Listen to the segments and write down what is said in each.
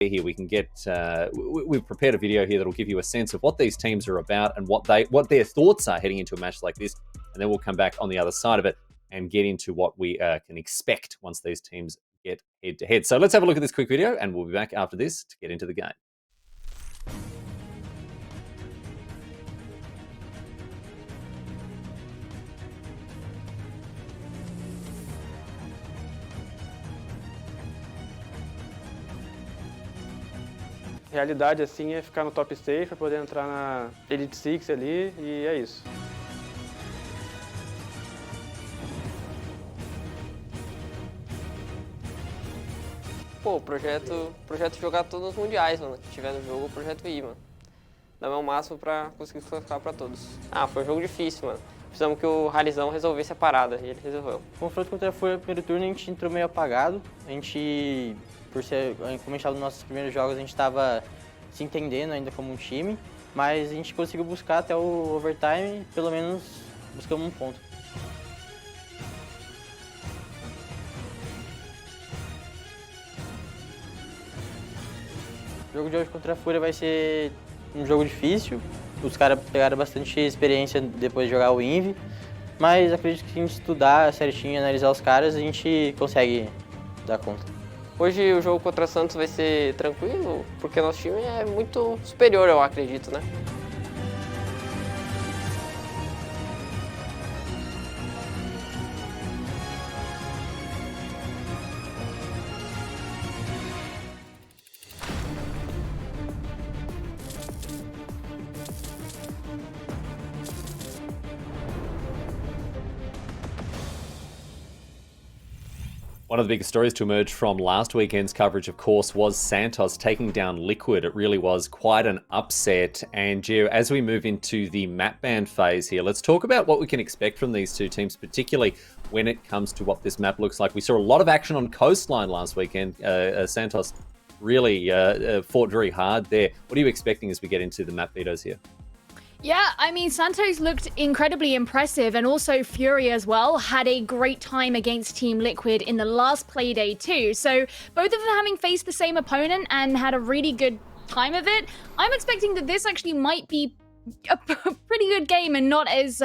here, we can get, we've prepared a video here that'll give you a sense of what these teams are about and what their thoughts are heading into a match like this. And then we'll come back on the other side of it and get into what we can expect once these teams get head to head. So let's have a look at this quick video and we'll be back after this to get into the game. Realidade assim é ficar no top 6 para poder entrar na Elite 6 ali e é isso. Pô, o projeto jogar todos os mundiais, mano, que tiver no jogo, o projeto ir, mano. Dar meu máximo pra conseguir classificar pra todos. Ah, foi um jogo difícil, mano. Precisamos que o Ralizão resolvesse a parada, e ele resolveu. O confronto contra a FURIA no primeiro turno, a gente entrou meio apagado. A gente, como a gente estava nos nossos primeiros jogos, a gente estava se entendendo ainda como um time. Mas a gente conseguiu buscar até o overtime, pelo menos buscamos um ponto. O jogo de hoje contra a FURIA vai ser um jogo difícil. Os caras pegaram bastante experiência depois de jogar o Invi, mas acredito que se a gente estudar certinho, analisar os caras, a gente consegue dar conta. Hoje o jogo contra Santos vai ser tranquilo, porque nosso time é muito superior, eu acredito, né? One of the biggest stories to emerge from last weekend's coverage, of course, was Santos taking down Liquid. It really was quite an upset. And Gio, as we move into the map ban phase here, let's talk about what we can expect from these two teams, particularly when it comes to what this map looks like. We saw a lot of action on Coastline last weekend. Santos really fought very hard there. What are you expecting as we get into the map vetoes here? Yeah, I mean, Santos looked incredibly impressive, and also FURIA as well had a great time against Team Liquid in the last Playday too. So both of them having faced the same opponent and had a really good time of it. I'm expecting that this actually might be a pretty good game and not as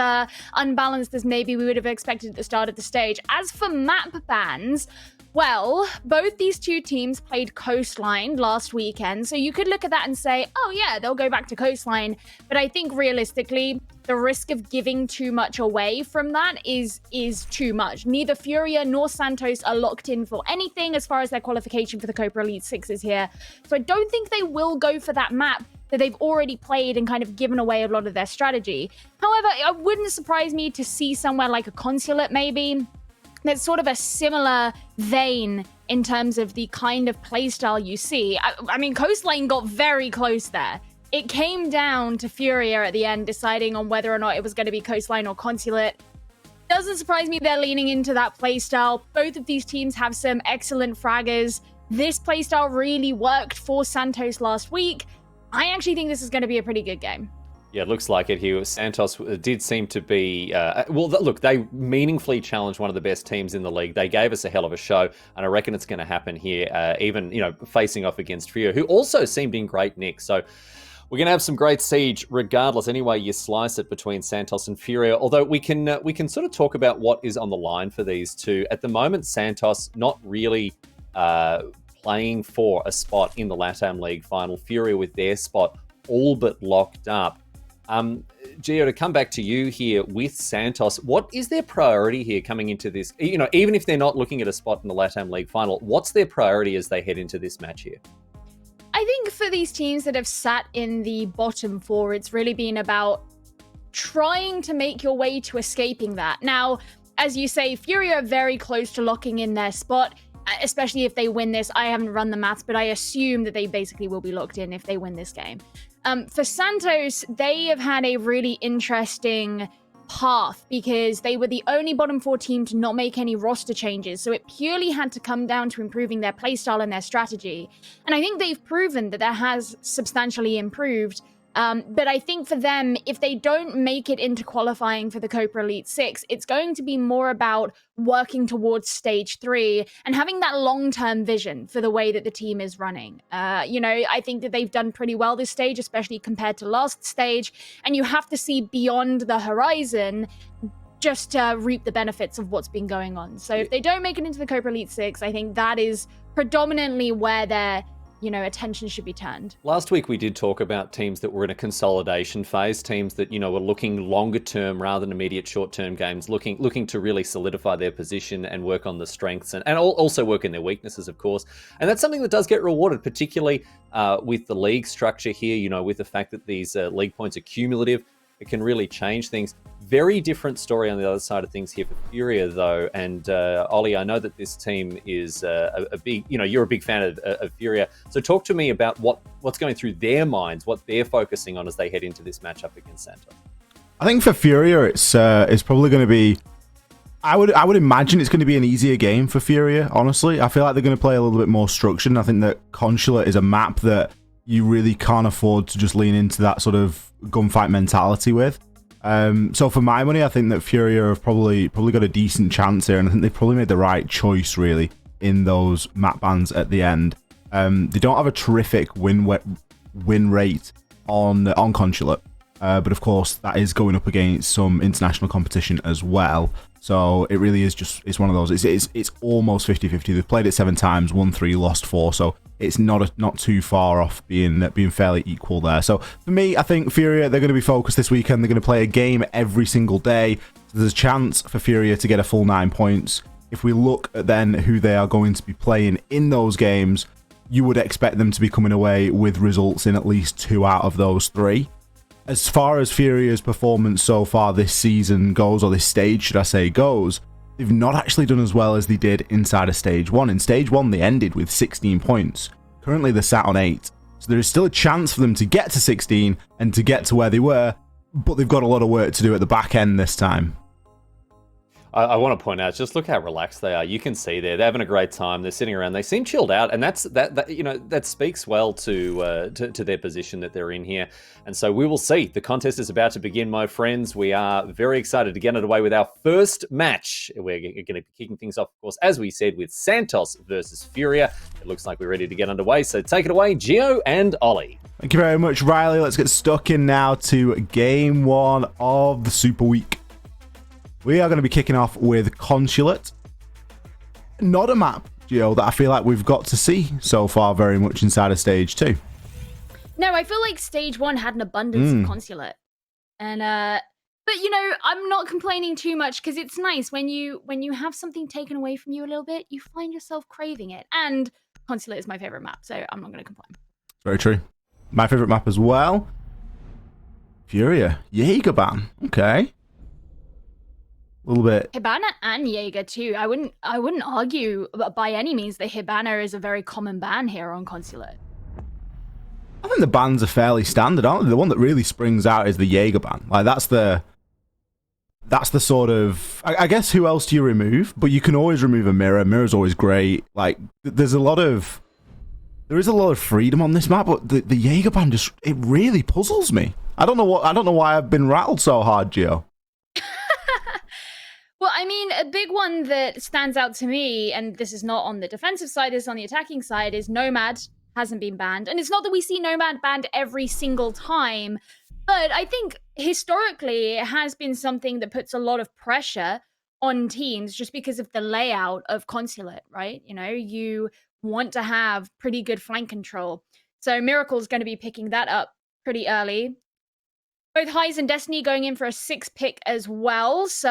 unbalanced as maybe we would have expected at the start of the stage. As for map bans, well, both these two teams played Coastline last weekend, so you could look at that and say, oh yeah, they'll go back to Coastline. But I think realistically, the risk of giving too much away from that is too much. Neither FURIA nor Santos are locked in for anything as far as their qualification for the Copa Elite 6 is here. So I don't think they will go for that map that they've already played and kind of given away a lot of their strategy. However, it wouldn't surprise me to see somewhere like a Consulate maybe. There's sort of a similar vein in terms of the kind of playstyle you see. I mean, Coastline got very close there. It came down to FURIA at the end deciding on whether or not it was going to be Coastline or Consulate. Doesn't surprise me they're leaning into that playstyle. Both of these teams have some excellent fraggers. This playstyle really worked for Santos last week. I actually think this is going to be a pretty good game. Yeah, it looks like it here. Santos did seem to be... well, look, they meaningfully challenged one of the best teams in the league. They gave us a hell of a show, and I reckon it's going to happen here, even, facing off against FURIA, who also seemed in great nick. So we're going to have some great siege, regardless, any way you slice it, between Santos and FURIA. Although we can sort of talk about what is on the line for these two. At the moment, Santos not really playing for a spot in the LATAM League final. FURIA with their spot all but locked up. Gio, to come back to you here with Santos, what is their priority here coming into this? Even if they're not looking at a spot in the LATAM League final, what's their priority as they head into this match here? I think for these teams that have sat in the bottom four, it's really been about trying to make your way to escaping that. Now, as you say, FURIA are very close to locking in their spot, especially if they win this. I haven't run the maths, but I assume that they basically will be locked in if they win this game. For Santos, they have had a really interesting path because they were the only bottom four team to not make any roster changes. So it purely had to come down to improving their playstyle and their strategy. And I think they've proven that has substantially improved. But I think for them, if they don't make it into qualifying for the Copa Elite Six, it's going to be more about working towards stage 3 and having that long-term vision for the way that the team is running. I think that they've done pretty well this stage, especially compared to last stage. And you have to see beyond the horizon just to reap the benefits of what's been going on. So if they don't make it into the Copa Elite Six, I think that is predominantly where their attention should be turned. Last week we did talk about teams that were in a consolidation phase, teams that, were looking longer term rather than immediate short-term games, looking to really solidify their position and work on the strengths and also work in their weaknesses, of course. And that's something that does get rewarded, particularly with the league structure here, with the fact that these league points are cumulative. It can really change things. Very different story on the other side of things here for Furia, though. And Ollie, I know that this team is a big, you're a big fan of Furia. So talk to me about what's going through their minds, what they're focusing on as they head into this matchup against Santos. I think for Furia, it's probably going to be. I would imagine it's going to be an easier game for Furia. Honestly, I feel like they're going to play a little bit more structured. And I think that Consulate is a map that you really can't afford to just lean into that sort of gunfight mentality with. So for my money, I think that Furia have probably got a decent chance here, and I think they've probably made the right choice really in those map bans at the end. They don't have a terrific win rate on Consulate, but of course that is going up against some international competition as well. So it really is it's one of those. It's almost 50-50. They've played it 7 times, won 3, lost 4. So it's not too far off being fairly equal there. So for me, I think Furia, they're going to be focused this weekend. They're going to play a game every single day. So there's a chance for Furia to get a full 9 points. If we look at then who they are going to be playing in those games, you would expect them to be coming away with results in at least 2 out of those 3. As far as Furia's performance so far this season goes, or this stage, should I say, goes, they've not actually done as well as they did inside of Stage 1. In Stage 1, they ended with 16 points. Currently, they're sat on 8. So there is still a chance for them to get to 16 and to get to where they were, but they've got a lot of work to do at the back end this time. I want to point out, just look how relaxed they are. You can see they're having a great time. They're sitting around. They seem chilled out, and that speaks well to their position that they're in here. And so we will see. The contest is about to begin, my friends. We are very excited to get underway with our first match. We're going to be kicking things off, of course, as we said, with Santos versus Furia. It looks like we're ready to get underway. So take it away, Gio and Ollie. Thank you very much, Riley. Let's get stuck in now to Game 1 of the Super Week. We are going to be kicking off with Consulate. Not a map, Gio, that I feel like we've got to see so far very much inside of Stage 2. No, I feel like Stage 1 had an abundance of Consulate. And, but I'm not complaining too much because it's nice when you have something taken away from you a little bit, you find yourself craving it. And Consulate is my favorite map, so I'm not going to complain. Very true. My favorite map as well. Furia. Jaegerban. Okay. A little bit. Hibana and Jaeger too. I wouldn't argue by any means that Hibana is a very common ban here on Consulate. I think the bans are fairly standard, aren't they? The one that really springs out is the Jaeger ban. Like that's the sort of, I guess, who else do you remove? But you can always remove a mirror. Mirror's always great. Like there is a lot of freedom on this map, but the Jaeger ban it really puzzles me. I don't know why I've been rattled so hard, Gio. Well, I mean, a big one that stands out to me, and this is not on the defensive side, this is on the attacking side, is Nomad hasn't been banned. And it's not that we see Nomad banned every single time, but I think historically it has been something that puts a lot of pressure on teams just because of the layout of Consulate, right? You want to have pretty good flank control. So Miracle's going to be picking that up pretty early. Both Highs and Destiny going in for a 6 pick as well. So,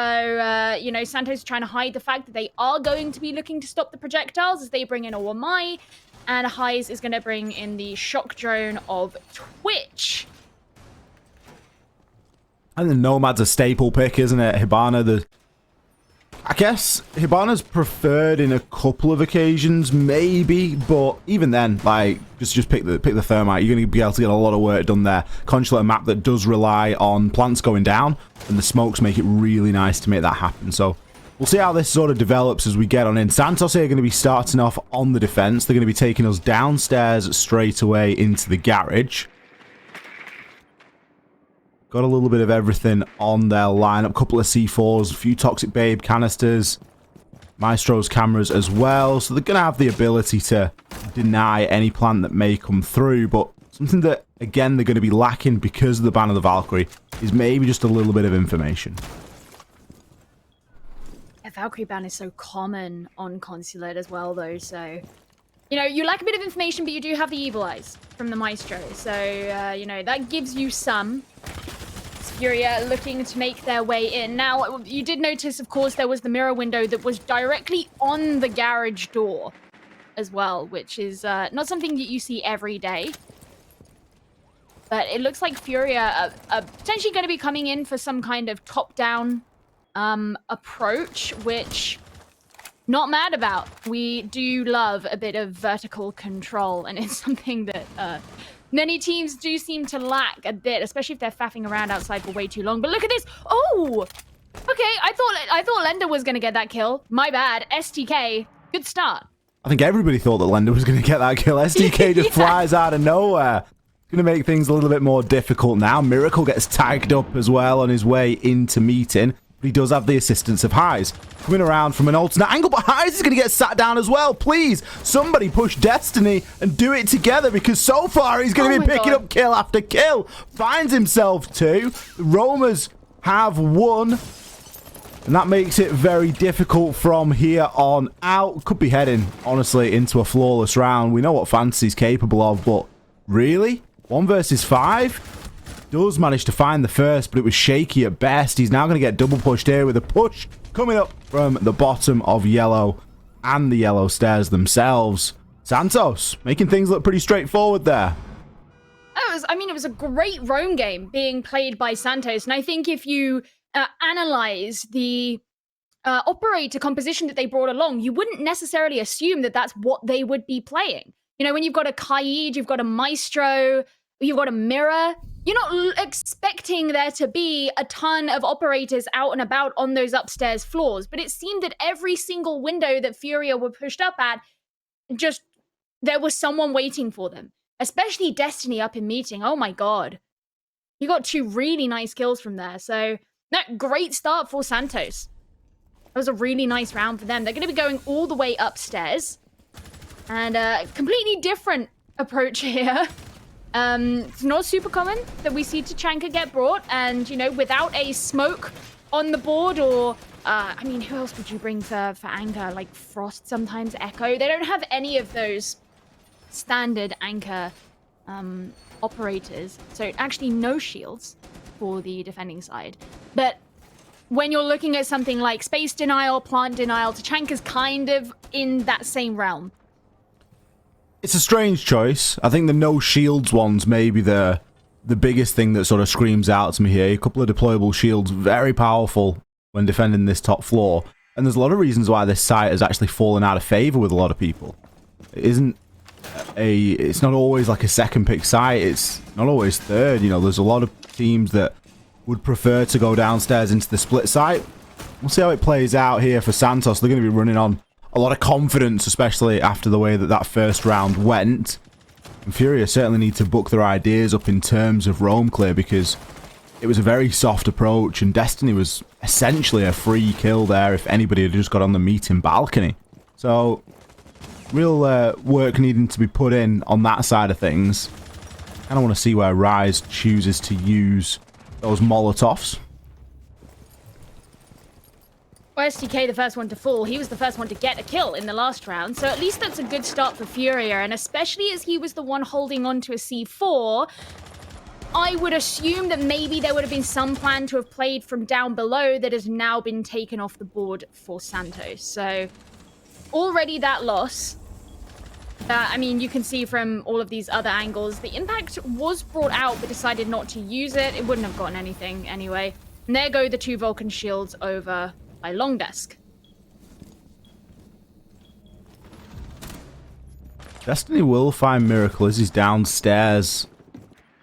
Santos trying to hide the fact that they are going to be looking to stop the projectiles as they bring in a Wamai. And Highs is going to bring in the shock drone of Twitch. And the Nomad's a staple pick, isn't it? Hibana, I guess Hibana's preferred in a couple of occasions, maybe, but even then, like, just pick the Thermite. You're going to be able to get a lot of work done there. Consulate, a map that does rely on plants going down, and the smokes make it really nice to make that happen. So we'll see how this sort of develops as we get on in. Santos here are going to be starting off on the defense. They're going to be taking us downstairs straight away into the garage. got a little bit of everything on their lineup. Couple of C4s, a few Toxic Babe canisters, Maestro's cameras as well. So they're going to have the ability to deny any plan that may come through. But something that, again, they're going to be lacking because of the ban of the Valkyrie is maybe just a little bit of information. A Valkyrie ban is so common on Consulate as well, though, so... You know, you lack a bit of information, but you do have the Evil Eyes from the Maestro. So, you know, that gives you some. FURIA looking to make their way in. Now, you did notice, of course, there was the mirror window that was directly on the garage door as well, which is not something that you see every day. But it looks like FURIA are potentially going to be coming in for some kind of top-down approach, which... Not mad about. We do love a bit of vertical control, and it's something that many teams do seem to lack a bit, especially if they're faffing around outside for way too long. But look at this! Oh! Okay, I thought Lender was gonna get that kill. My bad. STK, good start. I think everybody thought that Lender was going to get that kill. STK just flies out of nowhere. Going to make things a little bit more difficult now. Miracle gets tagged up as well on his way into meeting. But he does have the assistance of Highs. Coming around from an alternate angle, but Highs is going to get sat down as well. Please, somebody push Destiny and do it together, because so far he's going to be picking up kill after kill. Finds himself two. The Roamers have won. And that makes it very difficult from here on out. Could be heading, honestly, into a flawless round. We know what Fantasy's capable of, but really? 1 versus 5? Does manage to find the first, but it was shaky at best. He's now going to get double pushed here with a push coming up from the bottom of yellow and the yellow stairs themselves. Santos making things look pretty straightforward there. It was a great roam game being played by Santos, and I think if you analyze the operator composition that they brought along, you wouldn't necessarily assume that that's what they would be playing. You know, when you've got a Kaid, you've got a Maestro, you've got a Mirror, you're not expecting there to be a ton of operators out and about on those upstairs floors, but it seemed that every single window that FURIA were pushed up at, just, there was someone waiting for them. Especially Destiny up in meeting. Oh my god. You got 2 really nice kills from there, so... No, great start for Santos. That was a really nice round for them. They're going to be going all the way upstairs. And a completely different approach here. It's not super common that we see Tachanka get brought, and, you know, without a smoke on the board, or, I mean, who else would you bring for Anchor? Like Frost sometimes, Echo. They don't have any of those standard Anchor operators, so actually no shields for the defending side. But when you're looking at something like Space Denial, Plant Denial, Tachanka's kind of in that same realm. It's a strange choice. I think the no shields ones may be the biggest thing that sort of screams out to me here. A couple of deployable shields, very powerful when defending this top floor. And there's a lot of reasons why this site has actually fallen out of favor with a lot of people. It's not always like a second pick site. It's not always third. You know, there's a lot of teams that would prefer to go downstairs into the split site. We'll see how it plays out here for Santos. They're going to be running on a lot of confidence, especially after the way that first round went. And FURIA certainly need to book their ideas up in terms of roam clear, because it was a very soft approach, and Destiny was essentially a free kill there if anybody had just got on the meeting balcony. So, real work needing to be put in on that side of things. I don't want to see where Rise chooses to use those Molotovs. Well, STK, the first one to fall, he was the first one to get a kill in the last round, so at least that's a good start for FURIA, and especially as he was the one holding on to a C4, I would assume that maybe there would have been some plan to have played from down below that has now been taken off the board for Santos. So, already that loss. I mean, you can see from all of these other angles, the impact was brought out but decided not to use it. It wouldn't have gotten anything anyway. And there go the 2 Vulcan shields over by Long Desk. Destiny will find Miracle as he's downstairs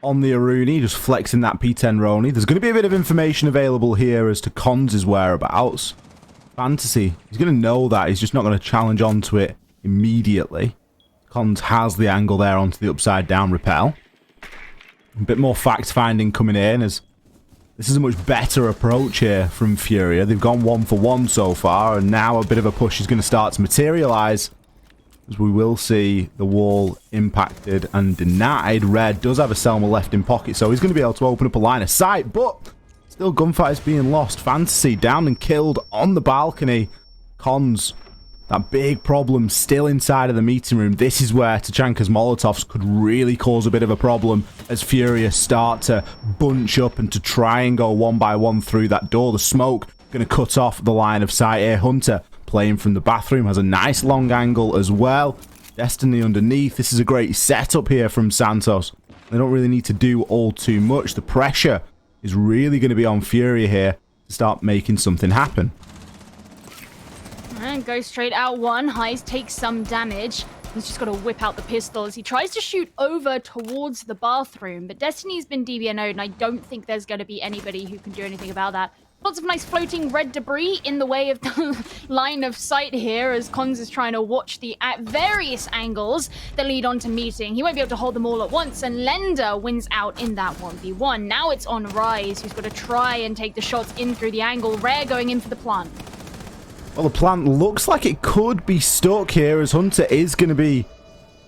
on the Aruni, just flexing that P10 Roni. There's going to be a bit of information available here as to Cons' whereabouts. Fantasy, he's going to know that. He's just not going to challenge onto it immediately. Cons has the angle there onto the upside down rappel. A bit more fact finding coming in as This is a much better approach here from FURIA. They've gone 1 for 1 so far, and now a bit of a push is going to start to materialize, as we will see the wall impacted and denied. Red does have a Selma left in pocket, so he's going to be able to open up a line of sight, but still gunfight is being lost. Fantasy down and killed on the balcony. Cons, that big problem still inside of the meeting room. This is where Tachanka's Molotovs could really cause a bit of a problem as FURIA start to bunch up and to try and go one by one through that door. The smoke going to cut off the line of sight here. Hunter playing from the bathroom has a nice long angle as well. Destiny underneath. This is a great setup here from Santos. They don't really need to do all too much. The pressure is really going to be on FURIA here to start making something happen. And go straight out one. Highs takes some damage. He's just got to whip out the pistol as he tries to shoot over towards the bathroom. But Destiny's been DBNO'd, and I don't think there's going to be anybody who can do anything about that. Lots of nice floating red debris in the way of the line of sight here as Cons is trying to watch the various angles that lead on to meeting. He won't be able to hold them all at once, and Lender wins out in that 1v1. Now it's on Rise, who's got to try and take the shots in through the angle. Rare going in for the plant. Well, the plant looks like it could be stuck here as Hunter is going to be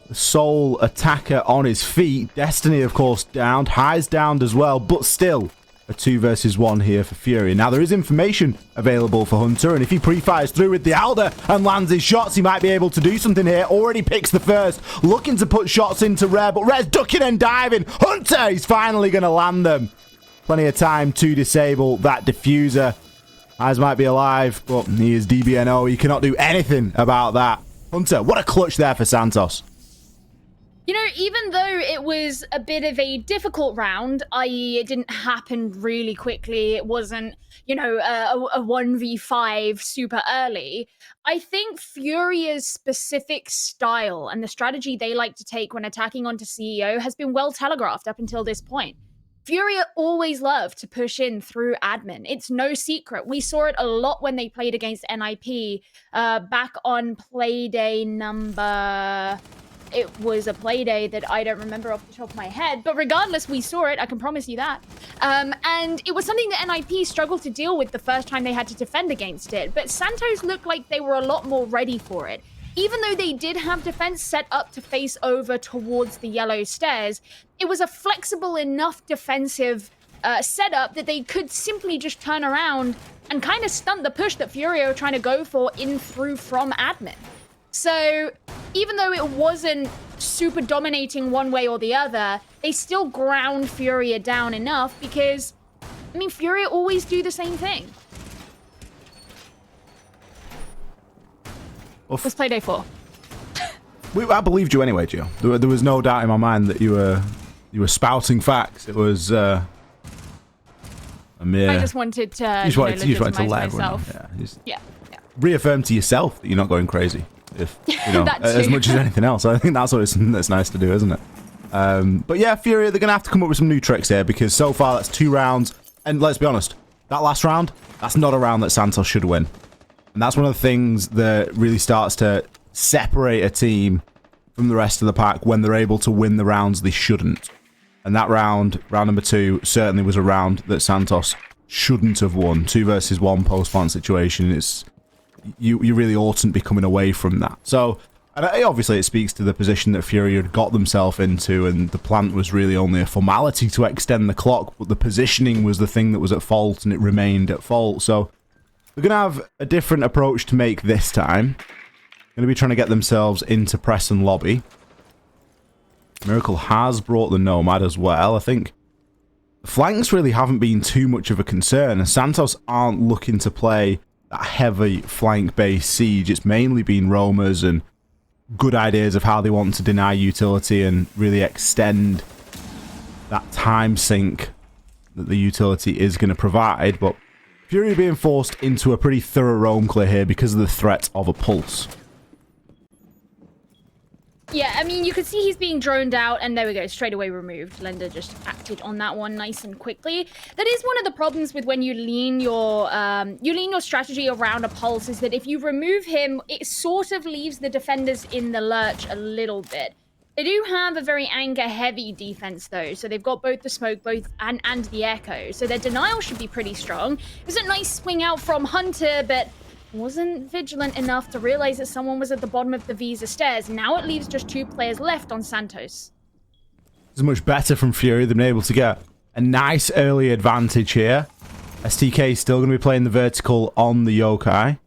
the sole attacker on his feet. Destiny, of course, downed. High's downed as well, but still a 2 versus 1 here for FURIA. Now, there is information available for Hunter, and if he pre-fires through with the Alder and lands his shots, he might be able to do something here. Already picks the first, looking to put shots into Rare, but Rare's ducking and diving. Hunter, he's finally going to land them. Plenty of time to disable that diffuser. Eyes might be alive, but he is DBNO. He cannot do anything about that. Hunter, what a clutch there for Santos. You know, even though it was a bit of a difficult round, i.e. it didn't happen really quickly, it wasn't, you know, a 1v5 super early, I think FURIA's specific style and the strategy they like to take when attacking onto CEO has been well telegraphed up until this point. FURIA always love to push in through admin. It's no secret. We saw it a lot when they played against NIP back on Playday number... It was a Playday that I don't remember off the top of my head, but regardless, we saw it, I can promise you that. And it was something that NIP struggled to deal with the first time they had to defend against it, but Santos looked like they were a lot more ready for it. Even though they did have defense set up to face over towards the yellow stairs, it was a flexible enough defensive setup that they could simply just turn around and kind of stunt the push that FURIA were trying to go for in through from admin. So even though it wasn't super dominating one way or the other, they still ground FURIA down enough because, I mean, FURIA always do the same thing. Let's play day 4. I believed you anyway, Gio. There was no doubt in my mind that you were spouting facts. It was a mere... I just wanted to you just wanted to let myself. everyone know. Yeah. Reaffirm to yourself that you're not going crazy. If you know, as much as anything else. I think that's that's nice to do, isn't it? But yeah, FURIA, they're gonna have to come up with some new tricks here because so far that's 2 rounds, and let's be honest, that last round, that's not a round that Santos should win, and that's one of the things that really starts to separate a team from the rest of the pack when they're able to win the rounds they shouldn't. And that round number 2, certainly was a round that Santos shouldn't have won. 2 versus 1 post-plant situation. It's you really oughtn't be coming away from that. So, and obviously it speaks to the position that FURIA had got themselves into, and the plant was really only a formality to extend the clock, but the positioning was the thing that was at fault, and it remained at fault. So they're going to have a different approach to make this time. Going to be trying to get themselves into press and lobby. Miracle has brought the Nomad as well. I think the flanks really haven't been too much of a concern, and Santos aren't looking to play that heavy flank-based siege. It's mainly been roamers and good ideas of how they want to deny utility and really extend that time sink that the utility is going to provide. But FURIA being forced into a pretty thorough roam clear here because of the threat of a pulse. Yeah, I mean, you could see he's being droned out, and there we go, straight away removed. Lender just acted on that one nice and quickly. That is one of the problems with when you lean your strategy around a pulse, is that if you remove him, it sort of leaves the defenders in the lurch a little bit. They do have a very anchor-heavy defense, though, so they've got both the smoke, and the echo, so their denial should be pretty strong. It was a nice swing out from Hunter, but wasn't vigilant enough to realize that someone was at the bottom of the Visa stairs. Now it leaves just 2 players left on Santos. It's much better from FURIA. They've been able to get a nice early advantage here. STK is still going to be playing the vertical on the Yokai.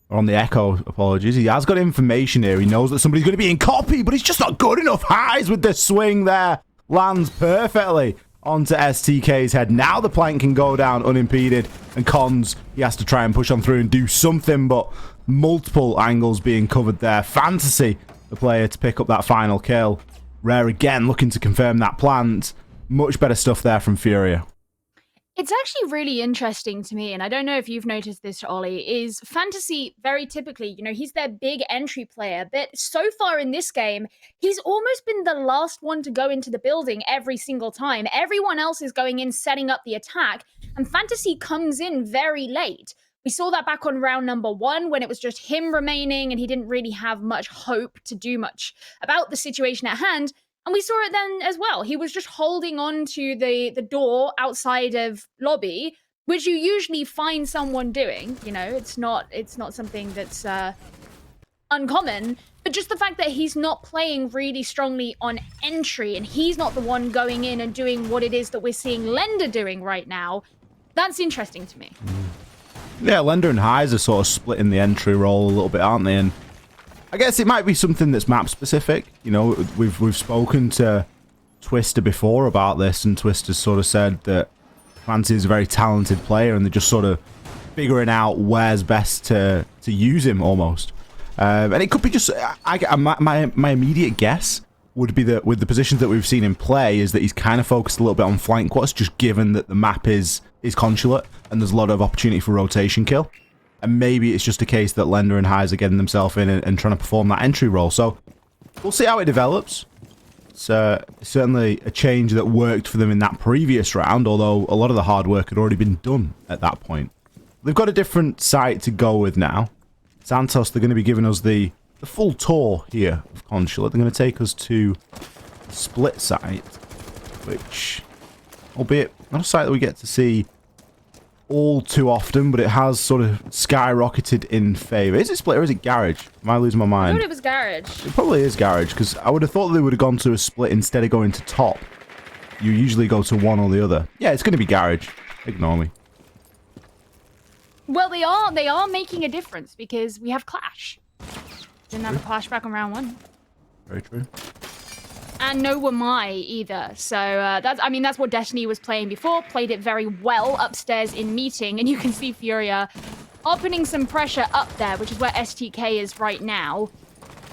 Or on the Echo, apologies. He has got information here. He knows that somebody's going to be in copy, but he's just not good enough. Highs with the swing there. Lands perfectly onto STK's head. Now the plank can go down unimpeded. And Cons, he has to try and push on through and do something, but multiple angles being covered there. Fantasy, the player to pick up that final kill. Rare again looking to confirm that plant. Much better stuff there from FURIA. It's actually really interesting to me, and I don't know if you've noticed this, Ollie, is Fantasy very typically, he's their big entry player, but so far in this game, he's almost been the last one to go into the building every single time. Everyone else is going in, setting up the attack, and Fantasy comes in very late. We saw that back on round number 1 when it was just him remaining and he didn't really have much hope to do much about the situation at hand. And we saw it then as well. He was just holding on to the door outside of lobby, which you usually find someone doing. It's not something that's uncommon. But just the fact that he's not playing really strongly on entry and he's not the one going in and doing what it is that we're seeing Lender doing right now, that's interesting to me. Yeah, Lender and Highs are sort of splitting the entry role a little bit, aren't they? And I guess it might be something that's map specific. We've spoken to Twister before about this, and Twister's sort of said that Fantasy is a very talented player, and they're just sort of figuring out where's best to use him almost. And it could be just my immediate guess would be that with the positions that we've seen him play is that he's kind of focused a little bit on flank quads, just given that the map is consulate and there's a lot of opportunity for rotation kill. And maybe it's just a case that Lender and Highs are getting themselves in and trying to perform that entry role. So we'll see how it develops. It's certainly a change that worked for them in that previous round, although a lot of the hard work had already been done at that point. They've got a different site to go with now. Santos, they're going to be giving us the full tour here of Consulate. They're going to take us to the split site, which, albeit not a site that we get to see all too often, but it has sort of skyrocketed in favour. Is it split or is it garage? Am I losing my mind? I thought it was garage. It probably is garage, because I would have thought they would have gone to a split instead of going to top. You usually go to one or the other. Yeah, it's going to be garage. Ignore me. Well, they are making a difference because we have Clash. Didn't have a Clash back on round 1. Very true. And no Wamai either. So that's what Destiny was playing before. Played it very well upstairs in meeting. And you can see FURIA opening some pressure up there, which is where STK is right now.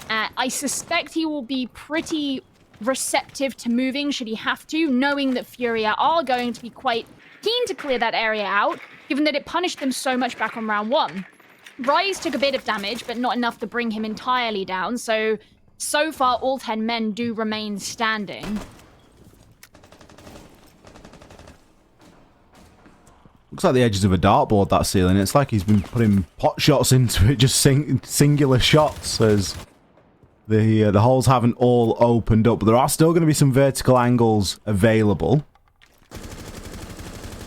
I suspect he will be pretty receptive to moving should he have to, knowing that FURIA are going to be quite keen to clear that area out, given that it punished them so much back on round 1. Rise took a bit of damage, but not enough to bring him entirely down. So far, all 10 men do remain standing. Looks like the edges of a dartboard, that ceiling. It's like he's been putting pot shots into it, just singular shots, as the holes haven't all opened up. But there are still going to be some vertical angles available.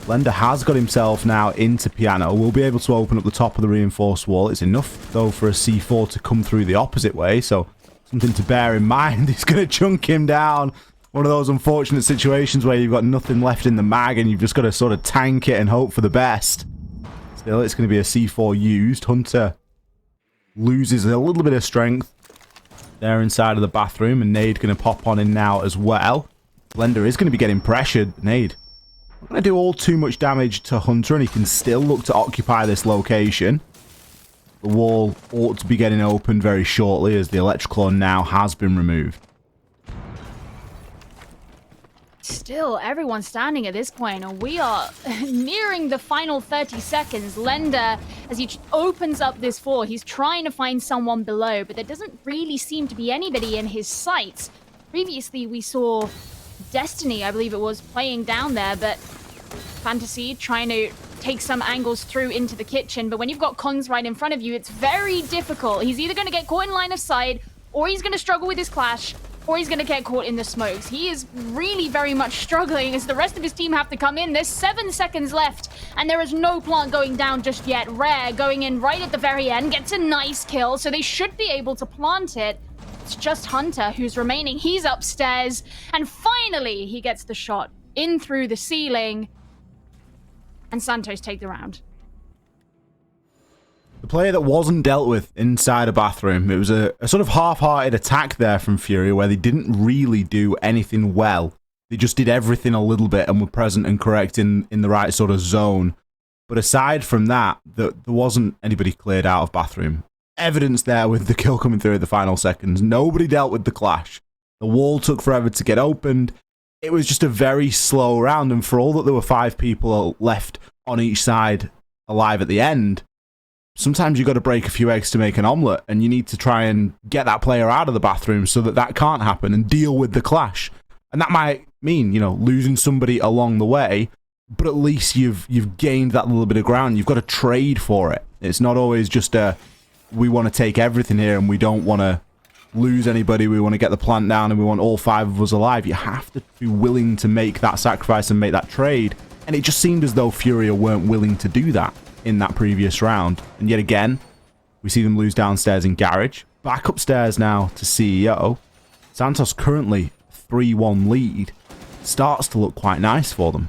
Lender has got himself now into Piano. We'll be able to open up the top of the reinforced wall. It's enough, though, for a C4 to come through the opposite way, so something to bear in mind. He's going to chunk him down. One of those unfortunate situations where you've got nothing left in the mag and you've just got to sort of tank it and hope for the best. Still, it's going to be a C4 used. Hunter loses a little bit of strength there inside of the bathroom, and Nade going to pop on in now as well. Lender is going to be getting pressured. Nade not going to do all too much damage to Hunter, and he can still look to occupy this location. The wall ought to be getting opened very shortly, as the electrical now has been removed. Still, everyone's standing at this point, and we are nearing the final 30 seconds. Lender, as he opens up this floor, he's trying to find someone below, but there doesn't really seem to be anybody in his sights. Previously, we saw Destiny, I believe it was, playing down there, but Fantasy trying to take some angles through into the kitchen. But when you've got Cons right in front of you, it's very difficult. He's either going to get caught in line of sight, or he's going to struggle with his Clash. or he's going to get caught in the smokes. He is really very much struggling as the rest of his team have to come in. There's 7 seconds left, and there is no plant going down just yet. Rare going in right at the very end, gets a nice kill, so they should be able to plant it. It's just Hunter who's remaining. He's upstairs, and finally he gets the shot in through the ceiling, and Santos take the round. The player that wasn't dealt with inside a bathroom. It was a sort of half-hearted attack there from FURIA where they didn't really do anything well. They just did everything a little bit and were present and correct in the right sort of zone. But aside from that, there wasn't anybody cleared out of bathroom. Evidence there with the kill coming through at the final seconds. Nobody dealt with the clash. The wall took forever to get opened. It was just a very slow round, and for all that there were 5 people left on each side alive at the end, sometimes you've got to break a few eggs to make an omelette, and you need to try and get that player out of the bathroom so that that can't happen and deal with the clash. And that might mean, you know, losing somebody along the way, but at least you've gained that little bit of ground. You've got to trade for it. It's not always just we want to take everything here and we don't want to lose anybody. We want to get the plant down and we want all 5 of us alive. You have to be willing to make that sacrifice and make that trade. And it just seemed as though FURIA weren't willing to do that in that previous round. And yet again, we see them lose downstairs in Garage. Back upstairs now to CEO. Santos currently 3-1 lead. Starts to look quite nice for them.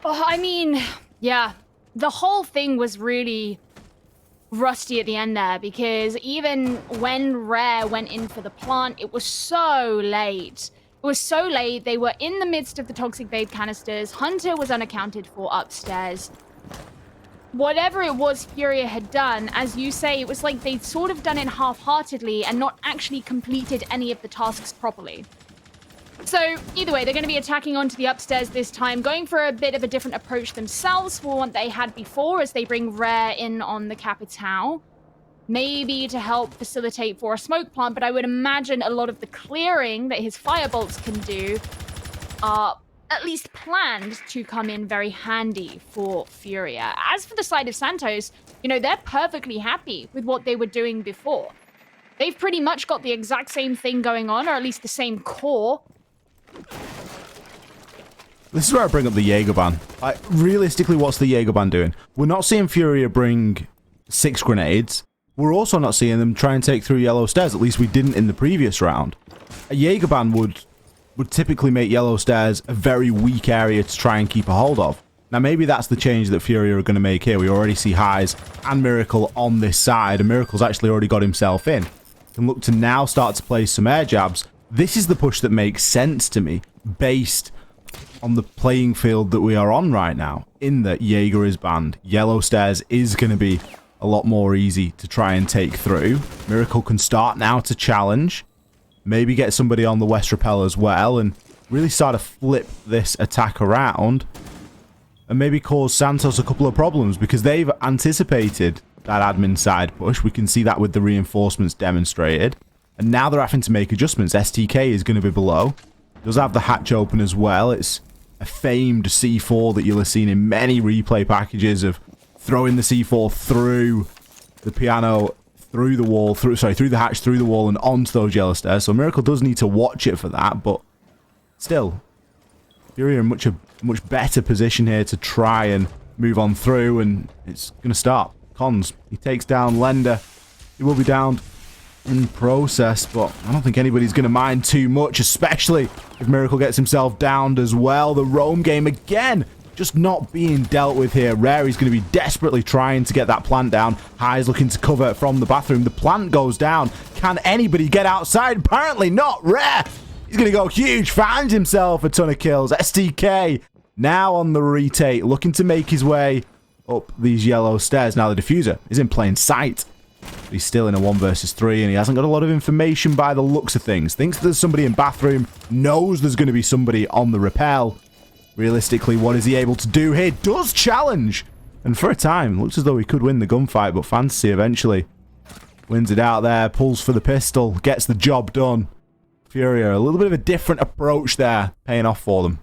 Oh, I mean, yeah, the whole thing was really rusty at the end there, because even when Rare went in for the plant, it was so late. It was so late. They were in the midst of the Toxic Babe canisters. Hunter was unaccounted for upstairs. Whatever it was FURIA had done, as you say, it was like they'd sort of done it half-heartedly and not actually completed any of the tasks properly. So, either way, they're going to be attacking onto the upstairs this time, going for a bit of a different approach themselves for what they had before as they bring Rare in on the Capitão. Maybe to help facilitate for a smoke plant, but I would imagine a lot of the clearing that his firebolts can do are at least planned to come in very handy for FURIA. As for the side of Santos, you know, they're perfectly happy with what they were doing before. They've pretty much got the exact same thing going on, or at least the same core. This is where I bring up the Jaegerban. Realistically, what's the Jaegerban doing? We're not seeing FURIA bring 6 grenades. We're also not seeing them try and take through yellow stairs. At least we didn't in the previous round. A Jaegerban would typically make yellow stairs a very weak area to try and keep a hold of. Now, maybe that's the change that FURIA are going to make here. We already see Highs and Miracle on this side, and Miracle's actually already got himself in. Can look to now start to play some air jabs. This is the push that makes sense to me, based on the playing field that we are on right now, in that Jaeger is banned. Yellow stairs is going to be a lot more easy to try and take through. Miracle can start now to challenge. Maybe get somebody on the West Rappel as well, and really start to flip this attack around. And maybe cause Santos a couple of problems, because they've anticipated that admin side push. We can see that with the reinforcements demonstrated. And now they're having to make adjustments. STK is going to be below. Does have the hatch open as well. It's a famed C4 that you'll have seen in many replay packages of throwing the C4 through the piano, through the wall, through the hatch, through the wall, and onto those yellow stairs. So Miracle does need to watch it for that, but still, FURIA in a much better position here to try and move on through, and it's going to start. Cons, he takes down Lender. He will be downed in process, but I don't think anybody's going to mind too much, especially if Miracle gets himself downed as well. The roam game again, just not being dealt with here. Rare is going to be desperately trying to get that plant down. High's looking to cover from the bathroom. The plant goes down. Can anybody get outside? Apparently not. Rare, he's going to go huge. Finds himself a ton of kills. STK now on the retake, looking to make his way up these yellow stairs. Now the diffuser is in plain sight. But he's still in a 1 versus 3, and he hasn't got a lot of information by the looks of things. Thinks there's somebody in bathroom, knows there's going to be somebody on the rappel. Realistically, what is he able to do here? Does challenge! And for a time, looks as though he could win the gunfight, but Fantasy eventually wins it out there, pulls for the pistol, gets the job done. FURIA, a little bit of a different approach there, paying off for them.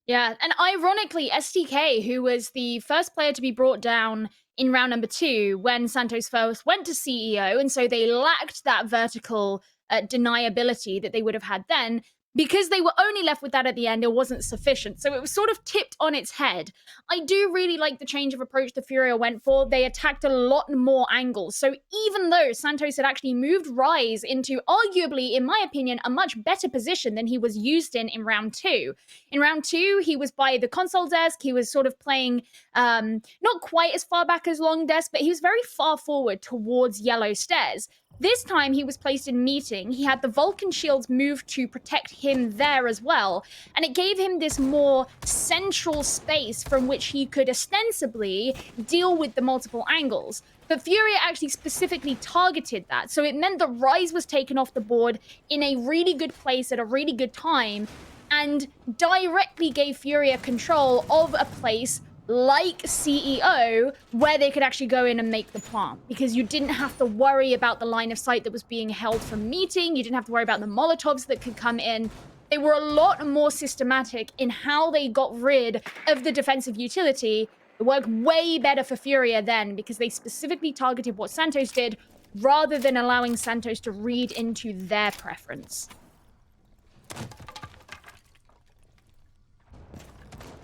Yeah, and ironically, STK, who was the first player to be brought down in round number 2 when Santos first went to CEO, and so they lacked that vertical deniability that they would have had then. Because they were only left with that at the end, it wasn't sufficient. So it was sort of tipped on its head. I do really like the change of approach the FURIA went for. They attacked a lot more angles. So even though Santos had actually moved Rise into arguably, in my opinion, a much better position than he was used in round 2. In round 2, he was by the console desk. He was sort of playing not quite as far back as long desk, but he was very far forward towards yellow stairs. This time he was placed in meeting. He had the Vulcan shields moved to protect him there as well. And it gave him this more central space from which he could ostensibly deal with the multiple angles. But FURIA actually specifically targeted that. So it meant that Rise was taken off the board in a really good place at a really good time and directly gave FURIA control of a place like CEO, where they could actually go in and make the plant, because you didn't have to worry about the line of sight that was being held from meeting. You didn't have to worry about the Molotovs that could come in. They were a lot more systematic in how they got rid of the defensive utility. It worked way better for FURIA then, because they specifically targeted what Santos did, rather than allowing Santos to read into their preference.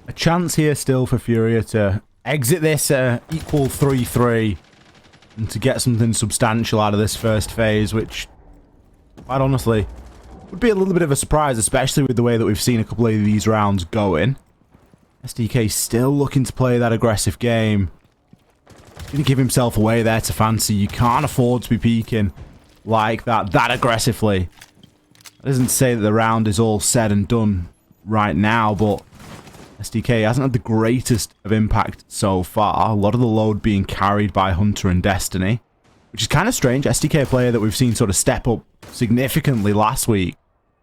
A chance here still for FURIA to exit this equal 3-3 and to get something substantial out of this first phase, which, quite honestly, would be a little bit of a surprise, especially with the way that we've seen a couple of these rounds going. SDK still looking to play that aggressive game. Going to give himself away there to Fancy. You can't afford to be peeking like that aggressively. That doesn't say that the round is all said and done right now, but SDK hasn't had the greatest of impact so far. A lot of the load being carried by Hunter and Destiny, which is kind of strange. SDK, a player that we've seen sort of step up significantly last week,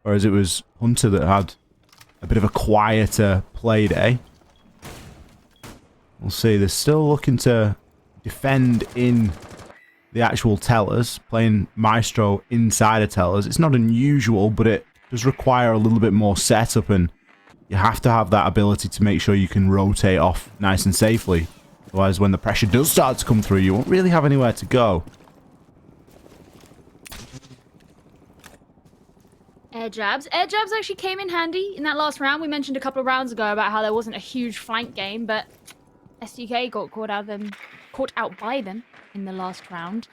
whereas it was Hunter that had a bit of a quieter play day. We'll see. They're still looking to defend in the actual tellers, playing Maestro inside of tellers. It's not unusual, but it does require a little bit more setup, and you have to have that ability to make sure you can rotate off nice and safely. Otherwise, when the pressure does start to come through, you won't really have anywhere to go. Air jabs. Air jabs actually came in handy in that last round. We mentioned a couple of rounds ago about how there wasn't a huge flank game, but SDK got caught out by them in the last round.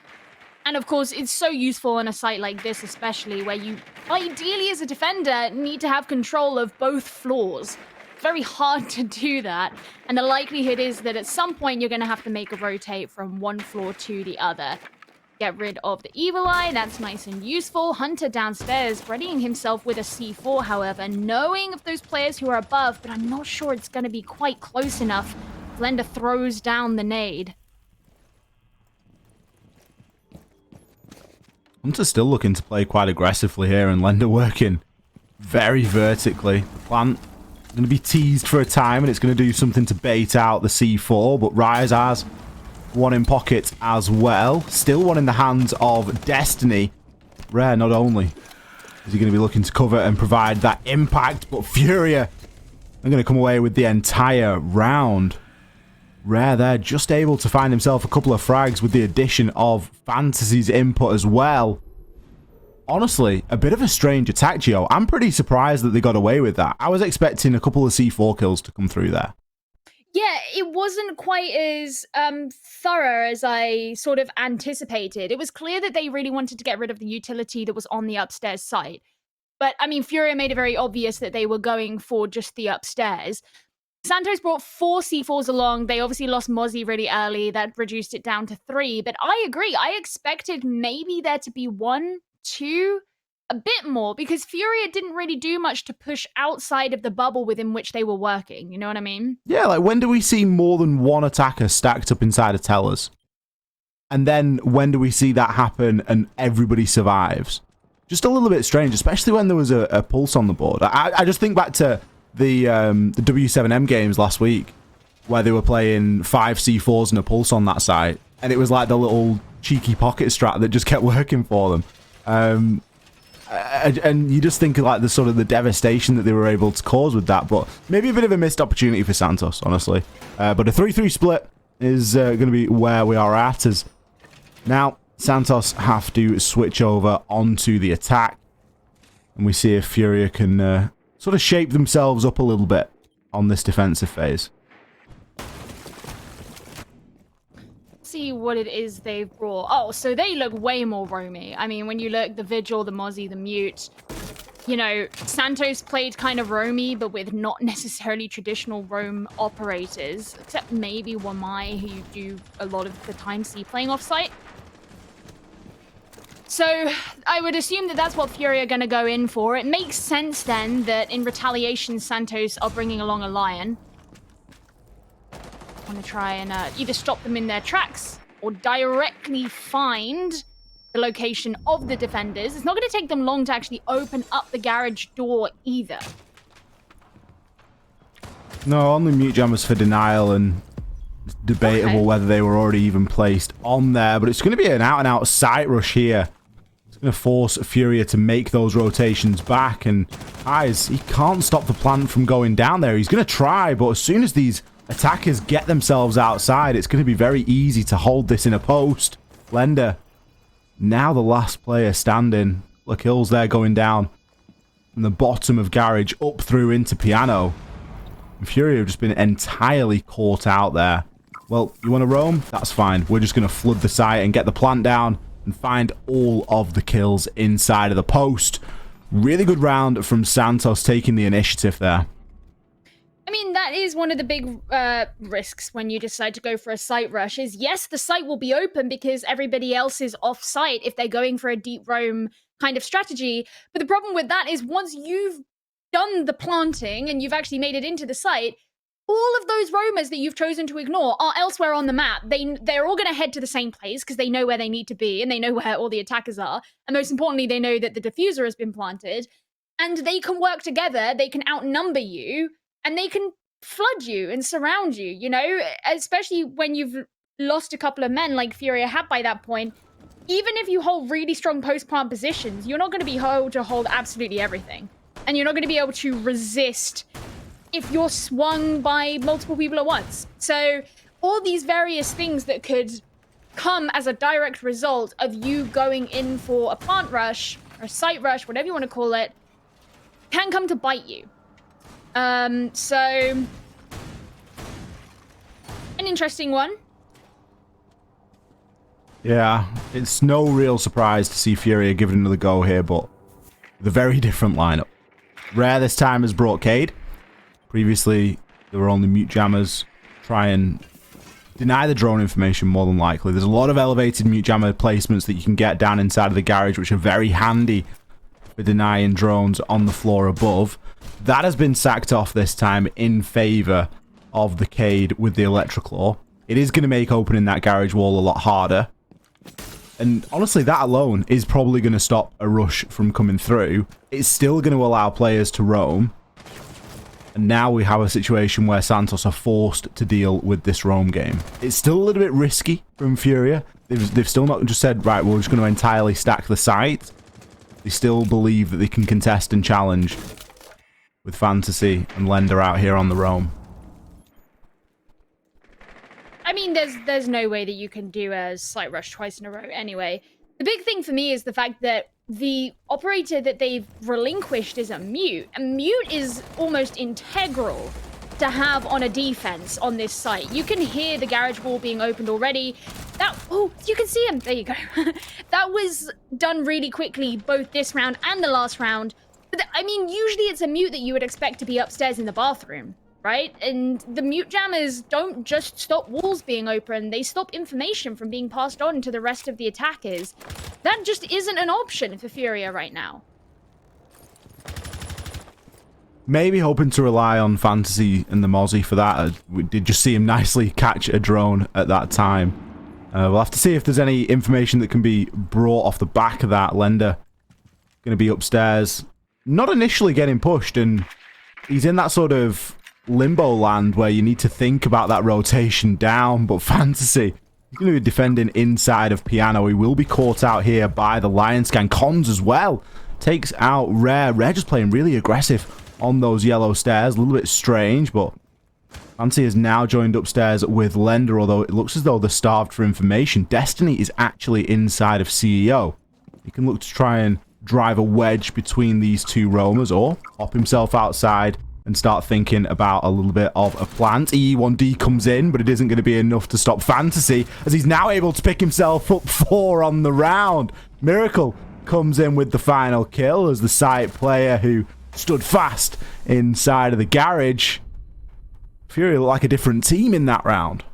And of course, it's so useful on a site like this, especially where you, ideally as a defender, need to have control of both floors. Very hard to do that. And the likelihood is that at some point you're going to have to make a rotate from one floor to the other. Get rid of the Evil Eye, that's nice and useful. Hunter downstairs, readying himself with a C4, however, knowing of those players who are above, but I'm not sure it's going to be quite close enough. Blender throws down the nade. Hunter's still looking to play quite aggressively here, and Lender working very vertically. The plant is going to be teased for a time, and it's going to do something to bait out the C4, but Rise has one in pocket as well. Still one in the hands of Destiny. Rare, not only is he going to be looking to cover and provide that impact, but FURIA are going to come away with the entire round. Rare there, just able to find himself a couple of frags with the addition of Fantasy's input as well. Honestly, a bit of a strange attack, Gio. I'm pretty surprised that they got away with that. I was expecting a couple of C4 kills to come through there. Yeah, it wasn't quite as thorough as I sort of anticipated. It was clear that they really wanted to get rid of the utility that was on the upstairs site. But, I mean, FURIA made it very obvious that they were going for just the upstairs. Santos brought 4 C4s along. They obviously lost Mozzie really early. That reduced it down to 3. But I agree. I expected maybe there to be 1, 2, a bit more, because FURIA didn't really do much to push outside of the bubble within which they were working. You know what I mean? Yeah, like when do we see more than one attacker stacked up inside of tellers? And then when do we see that happen and everybody survives? Just a little bit strange, especially when there was a pulse on the board. I just think back to the W7M games last week, where they were playing 5 C4s and a pulse on that side, and it was like the little cheeky pocket strat that just kept working for them. And you just think of like the sort of the devastation that they were able to cause with that. But maybe a bit of a missed opportunity for Santos, honestly. But a 3-3 split is going to be where we are at, as now Santos have to switch over onto the attack. And we see if FURIA can sort of shape themselves up a little bit on this defensive phase. See what it is they've brought. Oh, so they look way more roamy. I mean, when you look, the Vigil, the Mozzie, the Mute, you know, Santos played kind of roamy, but with not necessarily traditional roam operators, except maybe Wamai, who you do a lot of the time see playing offsite. So I would assume that that's what FURIA are going to go in for. It makes sense then that in retaliation, Santos are bringing along a Lion. Want to try and either stop them in their tracks or directly find the location of the defenders. It's not going to take them long to actually open up the garage door either. No, only mute jammers for denial, and it's debatable whether they were already even placed on there. But it's going to be an out-and-out sight rush here. It's going to force FURIA to make those rotations back. And Eyes, he can't stop the plant from going down there. He's going to try, but as soon as these attackers get themselves outside, it's going to be very easy to hold this in a post. Lender, now the last player standing. Look, Hills there going down from the bottom of garage up through into piano. And FURIA have just been entirely caught out there. Well, you want to roam? That's fine. We're just going to flood the site and get the plant down and find all of the kills inside of the post. Really good round from Santos taking the initiative there. I mean, that is one of the big risks when you decide to go for a site rush is, yes, the site will be open because everybody else is off site if they're going for a deep roam kind of strategy. But the problem with that is once you've done the planting and you've actually made it into the site, all of those roamers that you've chosen to ignore are elsewhere on the map. They're all going to head to the same place because they know where they need to be and they know where all the attackers are. And most importantly, they know that the diffuser has been planted and they can work together. They can outnumber you. And they can flood you and surround you, you know, especially when you've lost a couple of men like FURIA had by that point. Even if you hold really strong post-plant positions, you're not going to be able to hold absolutely everything. And you're not going to be able to resist if you're swung by multiple people at once. So all these various things that could come as a direct result of you going in for a plant rush or a site rush, whatever you want to call it, can come to bite you. So an interesting one. Yeah, it's no real surprise to see FURIA give it another go here, but with a very different lineup. Rare this time has brought Cade. Previously, there were only mute jammers. Try and deny the drone information more than likely. There's a lot of elevated mute jammer placements that you can get down inside of the garage, which are very handy for denying drones on the floor above. That has been sacked off this time in favor of the Cade with the Electroclaw. It is going to make opening that garage wall a lot harder. And honestly, that alone is probably going to stop a rush from coming through. It's still going to allow players to roam. And now we have a situation where Santos are forced to deal with this roam game. It's still a little bit risky from FURIA. They've still not just said, right, we're just going to entirely stack the site. They still believe that they can contest and challenge with Fantasy and Lender out here on the roam. I mean, there's no way that you can do a site rush twice in a row anyway. The big thing for me is the fact that the operator that they've relinquished is a Mute. A Mute is almost integral to have on a defense on this site. You can hear the garage wall being opened already. Oh, you can see him. There you go. That was done really quickly, both this round and the last round. But I mean, usually it's a Mute that you would expect to be upstairs in the bathroom, right? And the mute jammers don't just stop walls being open, they stop information from being passed on to the rest of the attackers. That just isn't an option for FURIA right now. Maybe hoping to rely on Fantasy and the Mozzie for that. We did just see him nicely catch a drone at that time. We'll have to see if there's any information that can be brought off the back of that. Lender going to be upstairs. Not initially getting pushed, and he's in that sort of limbo land where you need to think about that rotation down, but Fantasy, he's going to be defending inside of piano. He will be caught out here by the Lion Scan. Cons as well takes out Rare. Rare just playing really aggressive on those yellow stairs. A little bit strange, but Fancy is now joined upstairs with Lender, although it looks as though they're starved for information. Destiny is actually inside of CEO. He can look to try and drive a wedge between these two roamers, or hop himself outside and start thinking about a little bit of a plant. E1D comes in, but it isn't going to be enough to stop Fantasy, as he's now able to pick himself up 4 on the round. Miracle comes in with the final kill as the site player who stood fast inside of the garage. FURIA looked like a different team in that round.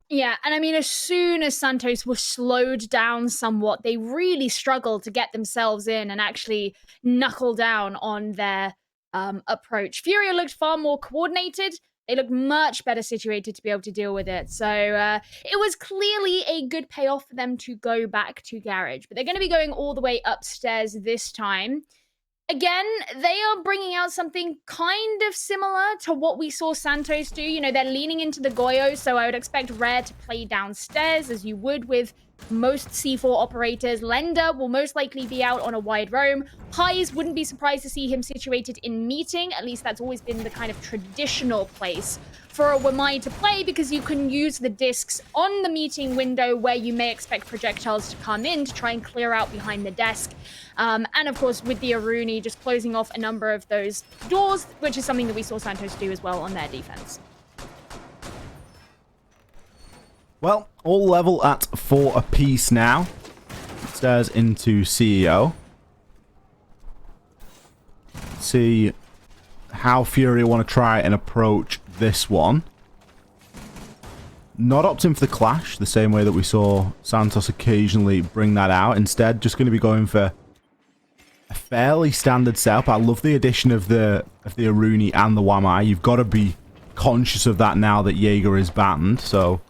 Yeah, and I mean, as soon as Santos was slowed down somewhat, they really struggled to get themselves in and actually knuckle down on their approach. FURIA looked far more coordinated. They looked much better situated to be able to deal with it. So it was clearly a good payoff for them to go back to Garage. But they're going to be going all the way upstairs this time. Again, they are bringing out something kind of similar to what we saw Santos do. You know, they're leaning into the Goyo, so I would expect Rare to play downstairs, as you would with most C4 operators. Lender will most likely be out on a wide roam. Highs, wouldn't be surprised to see him situated in meeting. At least that's always been the kind of traditional place for a Wamai to play, because you can use the discs on the meeting window where you may expect projectiles to come in to try and clear out behind the desk. And of course, with the Aruni just closing off a number of those doors, which is something that we saw Santos do as well on their defense. Well, all level at 4 apiece now. Stairs into CEO. See how FURIA want to try and approach this one. Not opting for the clash, the same way that we saw Santos occasionally bring that out. Instead, just going to be going for a fairly standard setup. I love the addition of the Aruni and the Wamai. You've got to be conscious of that now that Jaeger is banned, so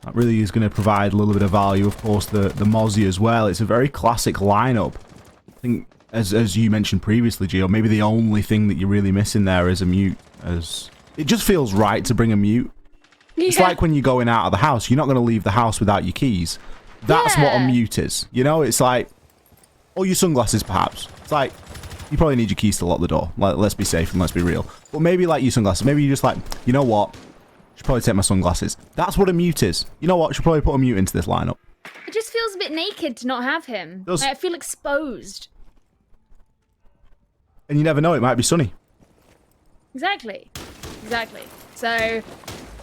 that really is going to provide a little bit of value. Of course, the Mozzie as well. It's a very classic lineup. I think, as you mentioned previously, Gio, maybe the only thing that you're really missing there is a mute. As it just feels right to bring a mute. Yeah. It's like when you're going out of the house. You're not going to leave the house without your keys. That's what a mute is. You know, it's like, or your sunglasses, perhaps. It's like, you probably need your keys to lock the door. Like, let's be safe and let's be real. But maybe like your sunglasses. Maybe you're just like, you know what? Should probably take my sunglasses. That's what a mute is. You know what? Should probably put a mute into this lineup. It just feels a bit naked to not have him. Like, I feel exposed. And you never know, it might be sunny. Exactly. So,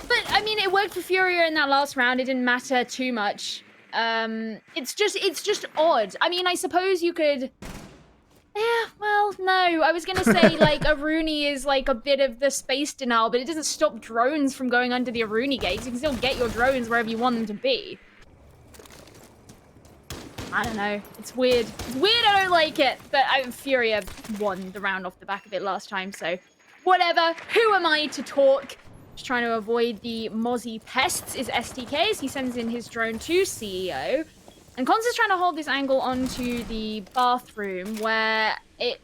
but I mean, it worked for FURIA in that last round. It didn't matter too much. It's just odd. I mean, I suppose you could. Yeah, well, no. I was gonna say like Aruni is like a bit of the space denial, but it doesn't stop drones from going under the Aruni gates. You can still get your drones wherever you want them to be. I don't know. It's weird. It's weird. I don't like it. But FURIA won the round off the back of it last time, so whatever. Who am I to talk? Just trying to avoid the Mozzie pests is STK as he sends in his drone to CEO. And Cons is trying to hold this angle onto the bathroom where it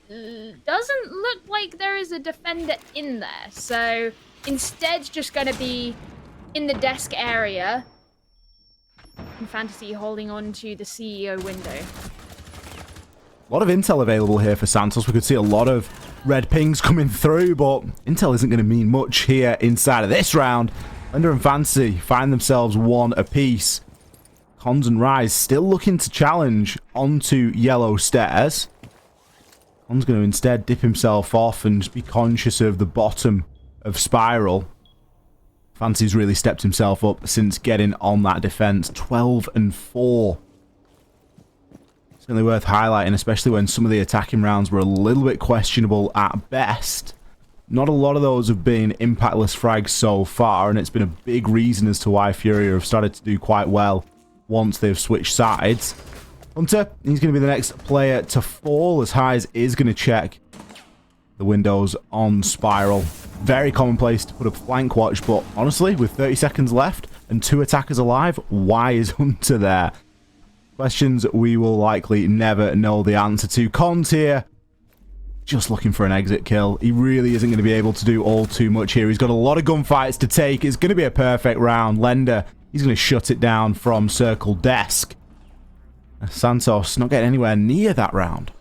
doesn't look like there is a defender in there. So instead, just going to be in the desk area. And Fantasy holding on to the CEO window. A lot of intel available here for Santos. We could see a lot of red pings coming through, but intel isn't going to mean much here inside of this round. Lender and Fantasy find themselves 1 apiece. Cons and Rise still looking to challenge onto yellow stairs. Con's going to instead dip himself off and just be conscious of the bottom of Spiral. Fantasy's really stepped himself up since getting on that defense. 12 and 4. Certainly worth highlighting, especially when some of the attacking rounds were a little bit questionable at best. Not a lot of those have been impactless frags so far, and it's been a big reason as to why FURIA have started to do quite well once they've switched sides. Hunter, he's going to be the next player to fall, as Highs is going to check the windows on Spiral. Very commonplace to put a flank watch, but honestly, with 30 seconds left and 2 attackers alive, why is Hunter there? Questions we will likely never know the answer to. Cons here, just looking for an exit kill. He really isn't going to be able to do all too much here. He's got a lot of gunfights to take. It's going to be a perfect round. Lender, he's going to shut it down from circle desk. Santos not getting anywhere near that round.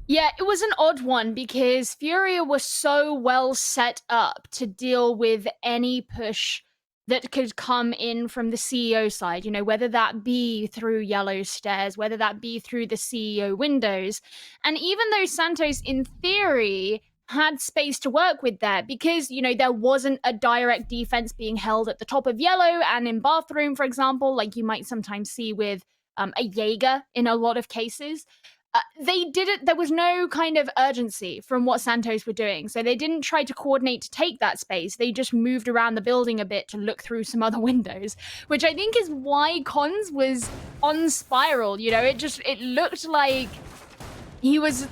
Yeah, it was an odd one because Furia was so well set up to deal with any push that could come in from the CEO side, whether that be through yellow stairs, whether that be through the CEO windows. And even though Santos, in theory, had space to work with there because, there wasn't a direct defense being held at the top of yellow and in bathroom, for example, like you might sometimes see with a Jaeger in a lot of cases. They did it. There was no kind of urgency from what Santos were doing. So they didn't try to coordinate to take that space. They just moved around the building a bit to look through some other windows, which I think is why Cons was on Spiral. It looked like he was,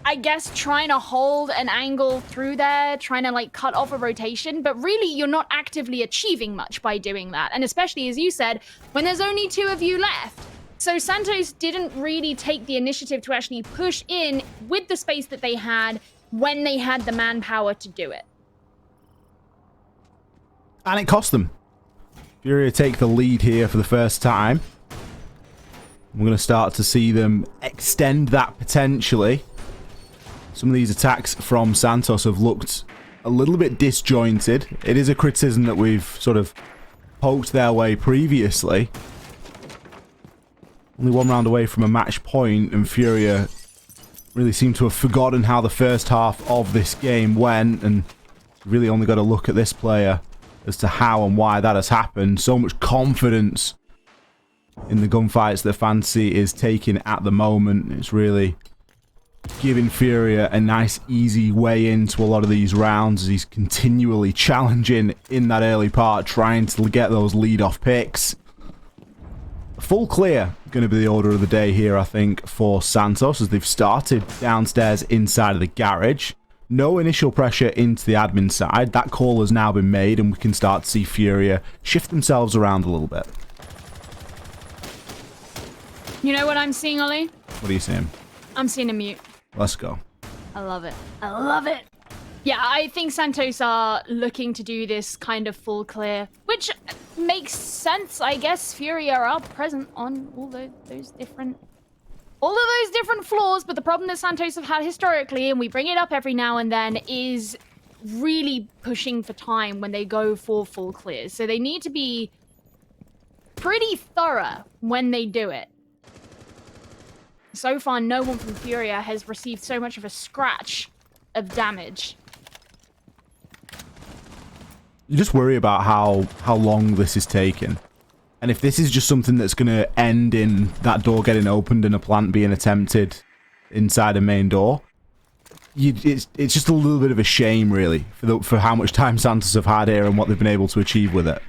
I guess, trying to hold an angle through there, trying to like cut off a rotation. But really, you're not actively achieving much by doing that. And especially, as you said, when there's only 2 of you left. So Santos didn't really take the initiative to actually push in with the space that they had when they had the manpower to do it. And it cost them. Furia take the lead here for the first time. We're going to start to see them extend that potentially. Some of these attacks from Santos have looked a little bit disjointed. It is a criticism that we've sort of poked their way previously. Only 1 round away from a match point, and Furia really seem to have forgotten how the first half of this game went, and really only got to look at this player as to how and why that has happened. So much confidence in the gunfights that Fantasy is taking at the moment. It's really giving Furia a nice, easy way into a lot of these rounds as he's continually challenging in that early part, trying to get those lead-off picks. Full clear going to be the order of the day here, I think, for Santos, as they've started downstairs inside of the garage. No initial pressure into the admin side. That call has now been made, and we can start to see Furia shift themselves around a little bit. You know what I'm seeing, Ollie? What are you seeing? I'm seeing a mute. Let's go. I love it. I love it. Yeah, I think Santos are looking to do this kind of full clear, which makes sense, I guess. Furia are present on all those different floors, but the problem that Santos have had historically, and we bring it up every now and then, is really pushing for time when they go for full clears. So they need to be pretty thorough when they do it. So far, no one from Furia has received so much of a scratch of damage. You just worry about how long this is taking. And if this is just something that's going to end in that door getting opened and a plant being attempted inside a main door, it's just a little bit of a shame, really, for how much time Santos have had here and what they've been able to achieve with it.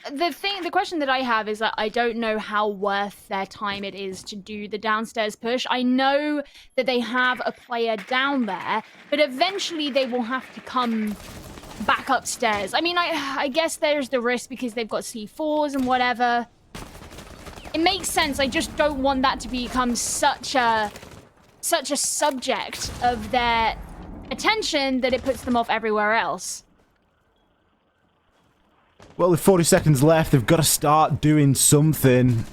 The question that I have is that I don't know how worth their time it is to do the downstairs push. I know that they have a player down there, but eventually they will have to come back upstairs. I mean, I guess there's the risk because they've got C4s and whatever. It makes sense. I just don't want that to become such a subject of their attention that it puts them off everywhere else. Well, with 40 seconds left, they've got to start doing something,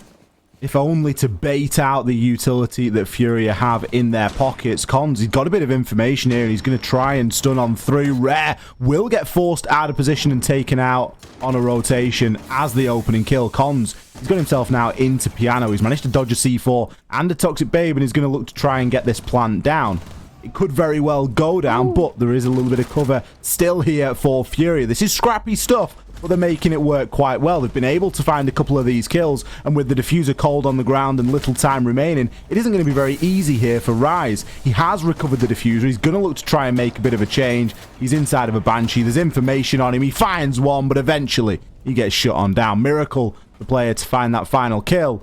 if only to bait out the utility that Furia have in their pockets. Cons, he's got a bit of information here, and he's going to try and stun on through. Rare will get forced out of position and taken out on a rotation as the opening kill. Cons, he's got himself now into Piano. He's managed to dodge a C4 and a Toxic Babe, and he's going to look to try and get this plant down. It could very well go down, but there is a little bit of cover still here for Furia. This is scrappy stuff, but they're making it work quite well. They've been able to find a couple of these kills, and with the diffuser cold on the ground and little time remaining, it isn't going to be very easy here for Rise. He has recovered the diffuser. He's going to look to try and make a bit of a change. He's inside of a Banshee. There's information on him. He finds one, but eventually he gets shut on down. Miracle, the player to find that final kill.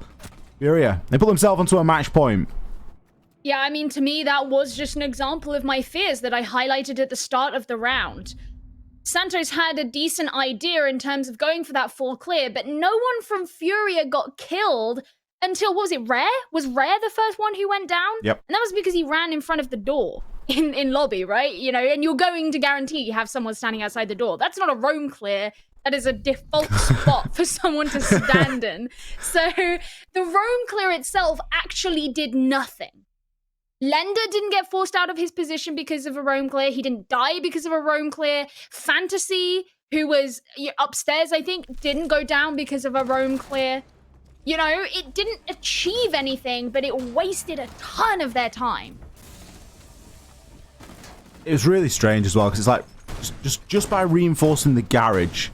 Furia, they put themselves onto a match point. Yeah, I mean, to me, that was just an example of my fears that I highlighted at the start of the round. Santos had a decent idea in terms of going for that full clear, but no one from Furia got killed until, what was it, Rare? Was Rare the first one who went down? Yep. And that was because he ran in front of the door in lobby, right? You know, and you're going to guarantee you have someone standing outside the door. That's not a roam clear. That is a default spot for someone to stand in. So the roam clear itself actually did nothing. Lender didn't get forced out of his position because of a roam clear. He didn't die because of a roam clear. Fantasy, who was upstairs, I think, didn't go down because of a roam clear. You know, it didn't achieve anything, but it wasted a ton of their time. It was really strange as well, because it's like, just by reinforcing the garage,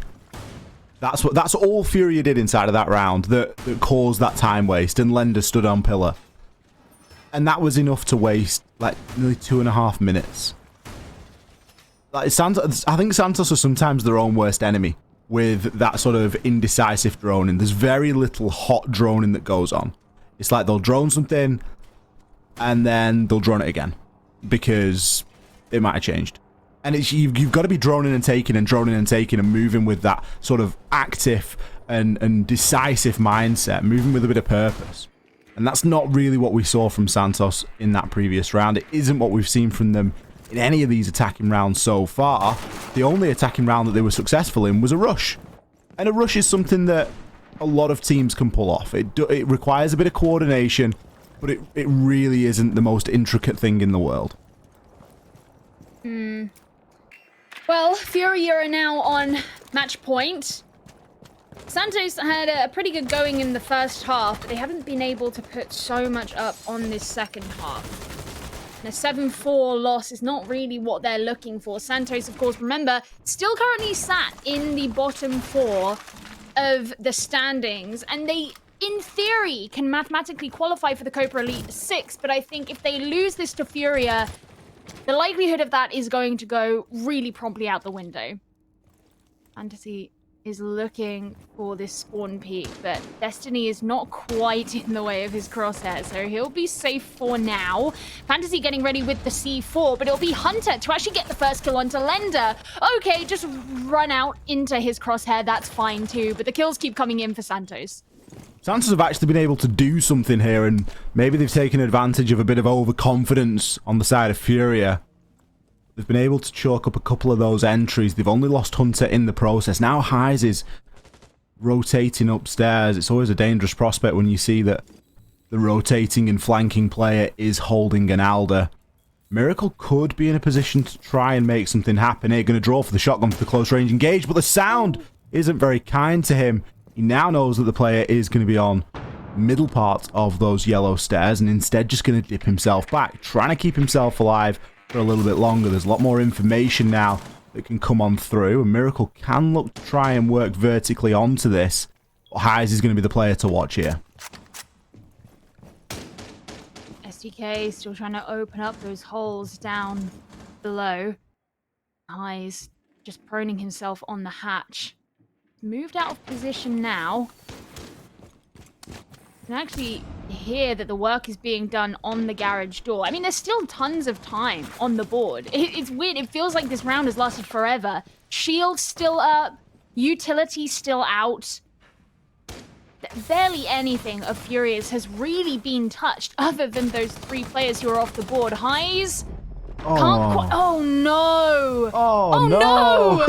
that's all Furia did inside of that round that caused that time waste, and Lender stood on pillar. And that was enough to waste, like, nearly 2.5 minutes. Like, I think Santos are sometimes their own worst enemy with that sort of indecisive droning. There's very little hot droning that goes on. It's like they'll drone something, and then they'll drone it again, because it might have changed. And it's you've got to be droning and taking and moving with that sort of active and decisive mindset, moving with a bit of purpose. And that's not really what we saw from Santos in that previous round. It isn't what we've seen from them in any of these attacking rounds so far. The only attacking round that they were successful in was a rush. And a rush is something that a lot of teams can pull off. It requires a bit of coordination, but it really isn't the most intricate thing in the world. Well, Furia are now on match point. Santos had a pretty good going in the first half, but they haven't been able to put so much up on this second half. And a 7-4 loss is not really what they're looking for. Santos, of course, remember, still currently sat in the bottom 4 of the standings, and they, in theory, can mathematically qualify for the Copa Elite 6, but I think if they lose this to Furia, the likelihood of that is going to go really promptly out the window. Fantasy is looking for this spawn peak, but Destiny is not quite in the way of his crosshair, so he'll be safe for now. Fantasy getting ready with the C4, but it'll be Hunter to actually get the first kill onto Lender. Okay, just run out into his crosshair, that's fine too, but the kills keep coming in for Santos. Santos have actually been able to do something here, and maybe they've taken advantage of a bit of overconfidence on the side of Furia. They've been able to chalk up a couple of those entries. They've only lost Hunter in the process. Now Highs is rotating upstairs. It's always a dangerous prospect when you see that the rotating and flanking player is holding an Alder. Miracle could be in a position to try and make something happen here. Going to draw for the shotgun for the close range engage, but the sound isn't very kind to him. He now knows that the player is going to be on middle part of those yellow stairs, and instead just going to dip himself back, trying to keep himself alive for a little bit longer. There's a lot more information now that can come on through, and Miracle can look to try and work vertically onto this. But Highs is going to be the player to watch here. SDK still trying to open up those holes down below. Highs just proning himself on the hatch. Moved out of position now. You can actually hear that the work is being done on the garage door. I mean, there's still tons of time on the board. It's weird. It feels like this round has lasted forever. Shield's still up. Utility still out. Barely anything of Furia's has really been touched other than those 3 players who are off the board. Highs can't quite... Oh, no. Oh no.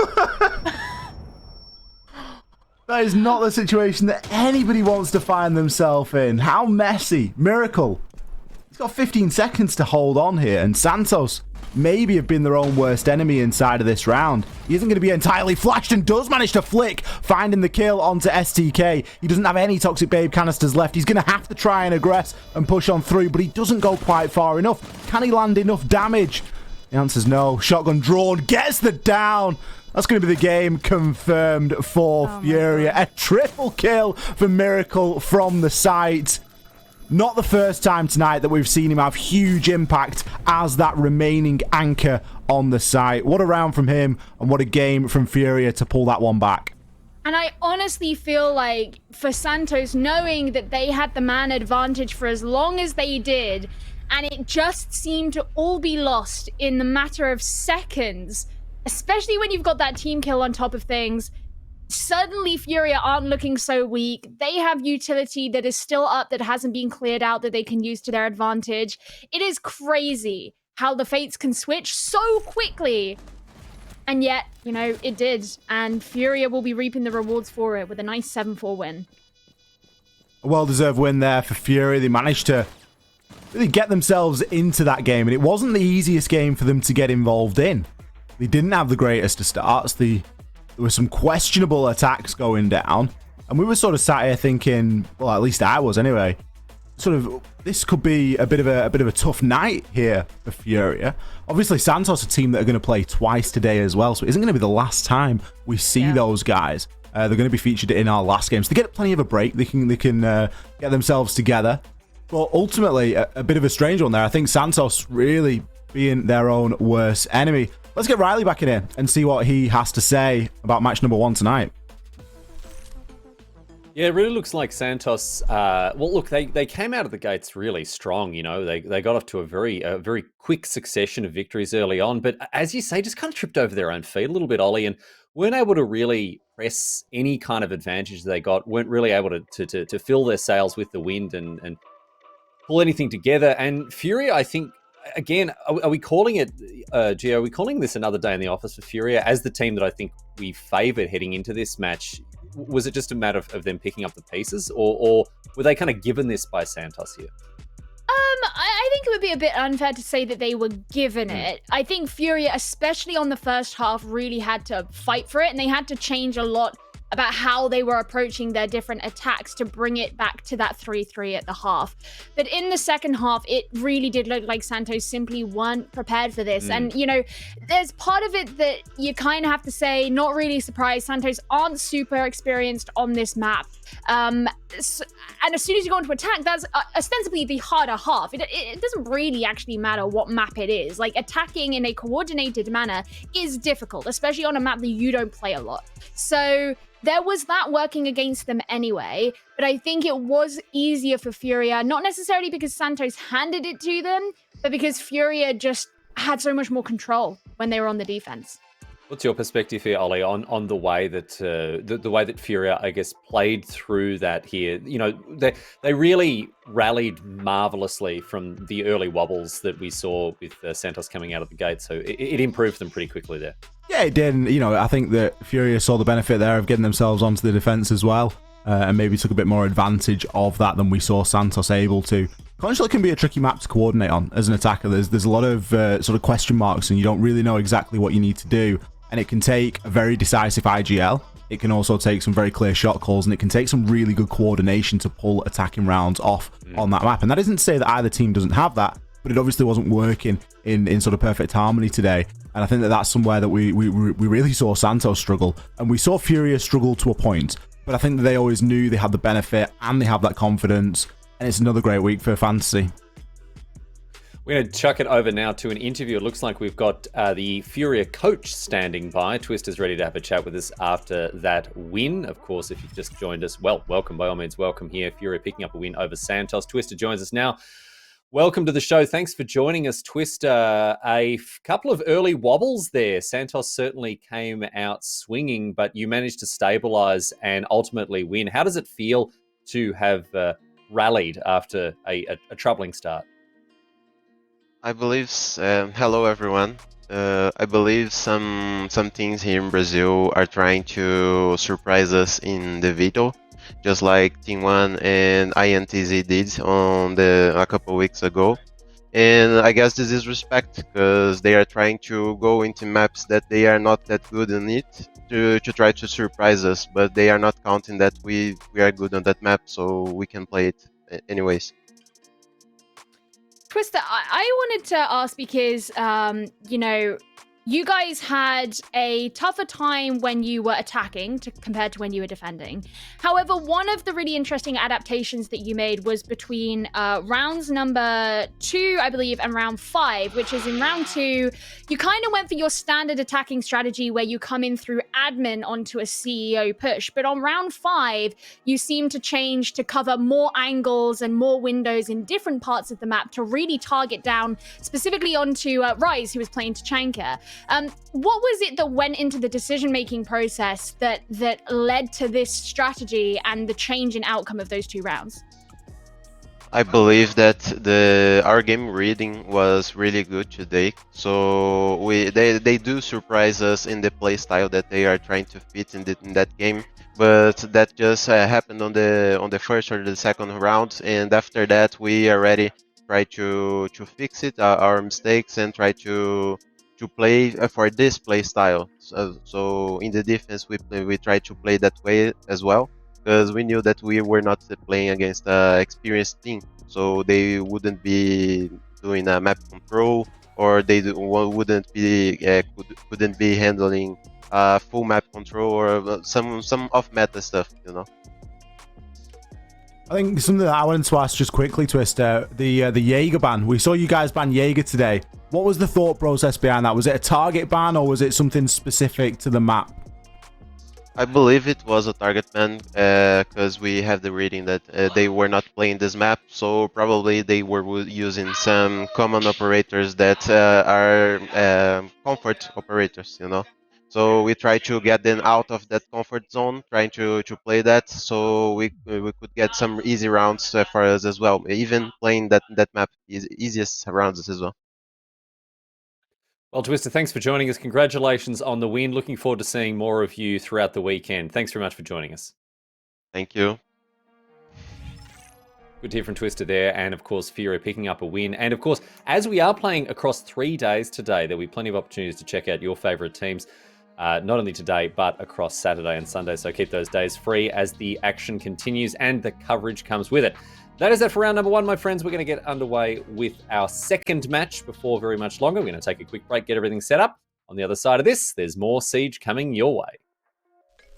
That is not the situation that anybody wants to find themselves in. How messy. Miracle. He's got 15 seconds to hold on here, and Santos maybe have been their own worst enemy inside of this round. He isn't going to be entirely flashed and does manage to flick, finding the kill onto STK. He doesn't have any Toxic Babe canisters left. He's going to have to try and aggress and push on through, but he doesn't go quite far enough. Can he land enough damage? The answer's no. Shotgun drawn, gets the down. That's going to be the game confirmed for Furia. A triple kill for Miracle from the site. Not the first time tonight that we've seen him have huge impact as that remaining anchor on the site. What a round from him, and what a game from Furia to pull that one back. And I honestly feel like for Santos, knowing that they had the man advantage for as long as they did, and it just seemed to all be lost in the matter of seconds, especially when you've got that team kill on top of things, suddenly Furia aren't looking so weak. They have utility that is still up, that hasn't been cleared out, that they can use to their advantage. It is crazy how the fates can switch so quickly. And yet, you know, it did. And FURIA will be reaping the rewards for it with a nice 7-4 win. A well-deserved win there for FURIA. They managed to really get themselves into that game, and it wasn't the easiest game for them to get involved in. They didn't have the greatest of starts. There were some questionable attacks going down, and we were sort of sat here thinking, well, at least I was anyway, sort of this could be a bit of a tough night here for FURIA. Obviously, Santos, a team that are going to play twice today as well, so it isn't going to be the last time we see those guys. They're going to be featured in our last games. They get plenty of a break. They can get themselves together. But ultimately, a bit of a strange one there. I think Santos really being their own worst enemy. Let's get Riley back in here and see what he has to say about match number 1 tonight. Yeah, it really looks like Santos. Well, look, they came out of the gates really strong. You know, they got off to a very quick succession of victories early on. But as you say, just kind of tripped over their own feet a little bit, Ollie, and weren't able to really press any kind of advantage they got. Weren't really able to fill their sails with the wind and pull anything together. And FURIA, I think, again, are we calling it, Gio, are we calling this another day in the office for FURIA as the team that I think we favoured heading into this match? Was it just a matter of them picking up the pieces, or were they kind of given this by Santos here? I think it would be a bit unfair to say that they were given it. I think FURIA, especially on the first half, really had to fight for it, and they had to change a lot about how they were approaching their different attacks to bring it back to that 3-3 at the half. But in the second half, it really did look like Santos simply weren't prepared for this. And, you know, there's part of it that you kind of have to say, not really surprised. Santos aren't super experienced on this map. And as soon as you go into attack, that's ostensibly the harder half. It doesn't really actually matter what map it is. Like, attacking in a coordinated manner is difficult, especially on a map that you don't play a lot. So there was that working against them anyway, but I think it was easier for FURIA, not necessarily because Santos handed it to them, but because FURIA just had so much more control when they were on the defense. What's your perspective here, Ollie, on the way that the way that FURIA, I guess, played through that here? You know, they really rallied marvelously from the early wobbles that we saw with Santos coming out of the gate, so it improved them pretty quickly there. Yeah, it did. And, you know, I think that FURIA saw the benefit there of getting themselves onto the defense as well, and maybe took a bit more advantage of that than we saw Santos able to. Consulate can be a tricky map to coordinate on as an attacker. There's a lot of sort of question marks, and you don't really know exactly what you need to do. And it can take a very decisive IGL. It can also take some very clear shot calls, and it can take some really good coordination to pull attacking rounds off on that map. And that isn't to say that either team doesn't have that, but it obviously wasn't working in sort of perfect harmony today. And I think that that's somewhere that we really saw Santos struggle. And we saw FURIA struggle to a point, but I think that they always knew they had the benefit and they have that confidence. And it's another great week for Fantasy. We're going to chuck it over now to an interview. It looks like we've got the FURIA coach standing by. Twister's ready to have a chat with us after that win. Of course, if you've just joined us, well, welcome. By all means, welcome here. FURIA picking up a win over Santos. Twister joins us now. Welcome to the show. Thanks for joining us, Twister. A couple of early wobbles there. Santos certainly came out swinging, but you managed to stabilize and ultimately win. How does it feel to have rallied after a troubling start? I believe, hello everyone. I believe some teams here in Brazil are trying to surprise us in the veto, just like Team 1 and INTZ did on a couple weeks ago. And I guess this is respect, because they are trying to go into maps that they are not that good in it to try to surprise us, but they are not counting that we are good on that map, so we can play it anyways. Twister, I wanted to ask because, you know, you guys had a tougher time when you were attacking compared to when you were defending. However, one of the really interesting adaptations that you made was between rounds number 2, I believe, and round 5, which is in round 2, you kind of went for your standard attacking strategy where you come in through admin onto a CEO push. But on round 5, you seem to change to cover more angles and more windows in different parts of the map to really target down specifically onto Rise, who was playing Tachanka. What was it that went into the decision-making process that led to this strategy and the change in outcome of those 2 rounds? I believe that our game reading was really good today. So they do surprise us in the play style that they are trying to fit in that game. But that just happened on the first or the second round, and after that we already try to fix it our mistakes and try to play for this play style. So in the defense we try to play that way as well, because we knew that we were not playing against an experienced team, so they wouldn't be doing a map control, or they wouldn't be couldn't be handling full map control or some off meta stuff, you know. I think something that I wanted to ask just quickly, Twister, the Jaeger ban. We saw you guys ban Jaeger today. What was the thought process behind that? Was it a target ban or was it something specific to the map? I believe it was a target ban because we have the reading that they were not playing this map, so probably they were using some common operators that are comfort operators, you know. So we try to get them out of that comfort zone, trying to play that, so we could get some easy rounds for us as well. Even playing that map is easiest rounds as well. Well, Twister, thanks for joining us. Congratulations on the win. Looking forward to seeing more of you throughout the weekend. Thanks very much for joining us. Thank you. Good to hear from Twister there, and of course, FURIA picking up a win. And of course, as we are playing across 3 days today, there'll be plenty of opportunities to check out your favourite teams, not only today, but across Saturday and Sunday. So keep those days free as the action continues and the coverage comes with it. That is it for round number 1, my friends. We're going to get underway with our second match before very much longer. We're going to take a quick break, get everything set up. On the other side of this, there's more Siege coming your way.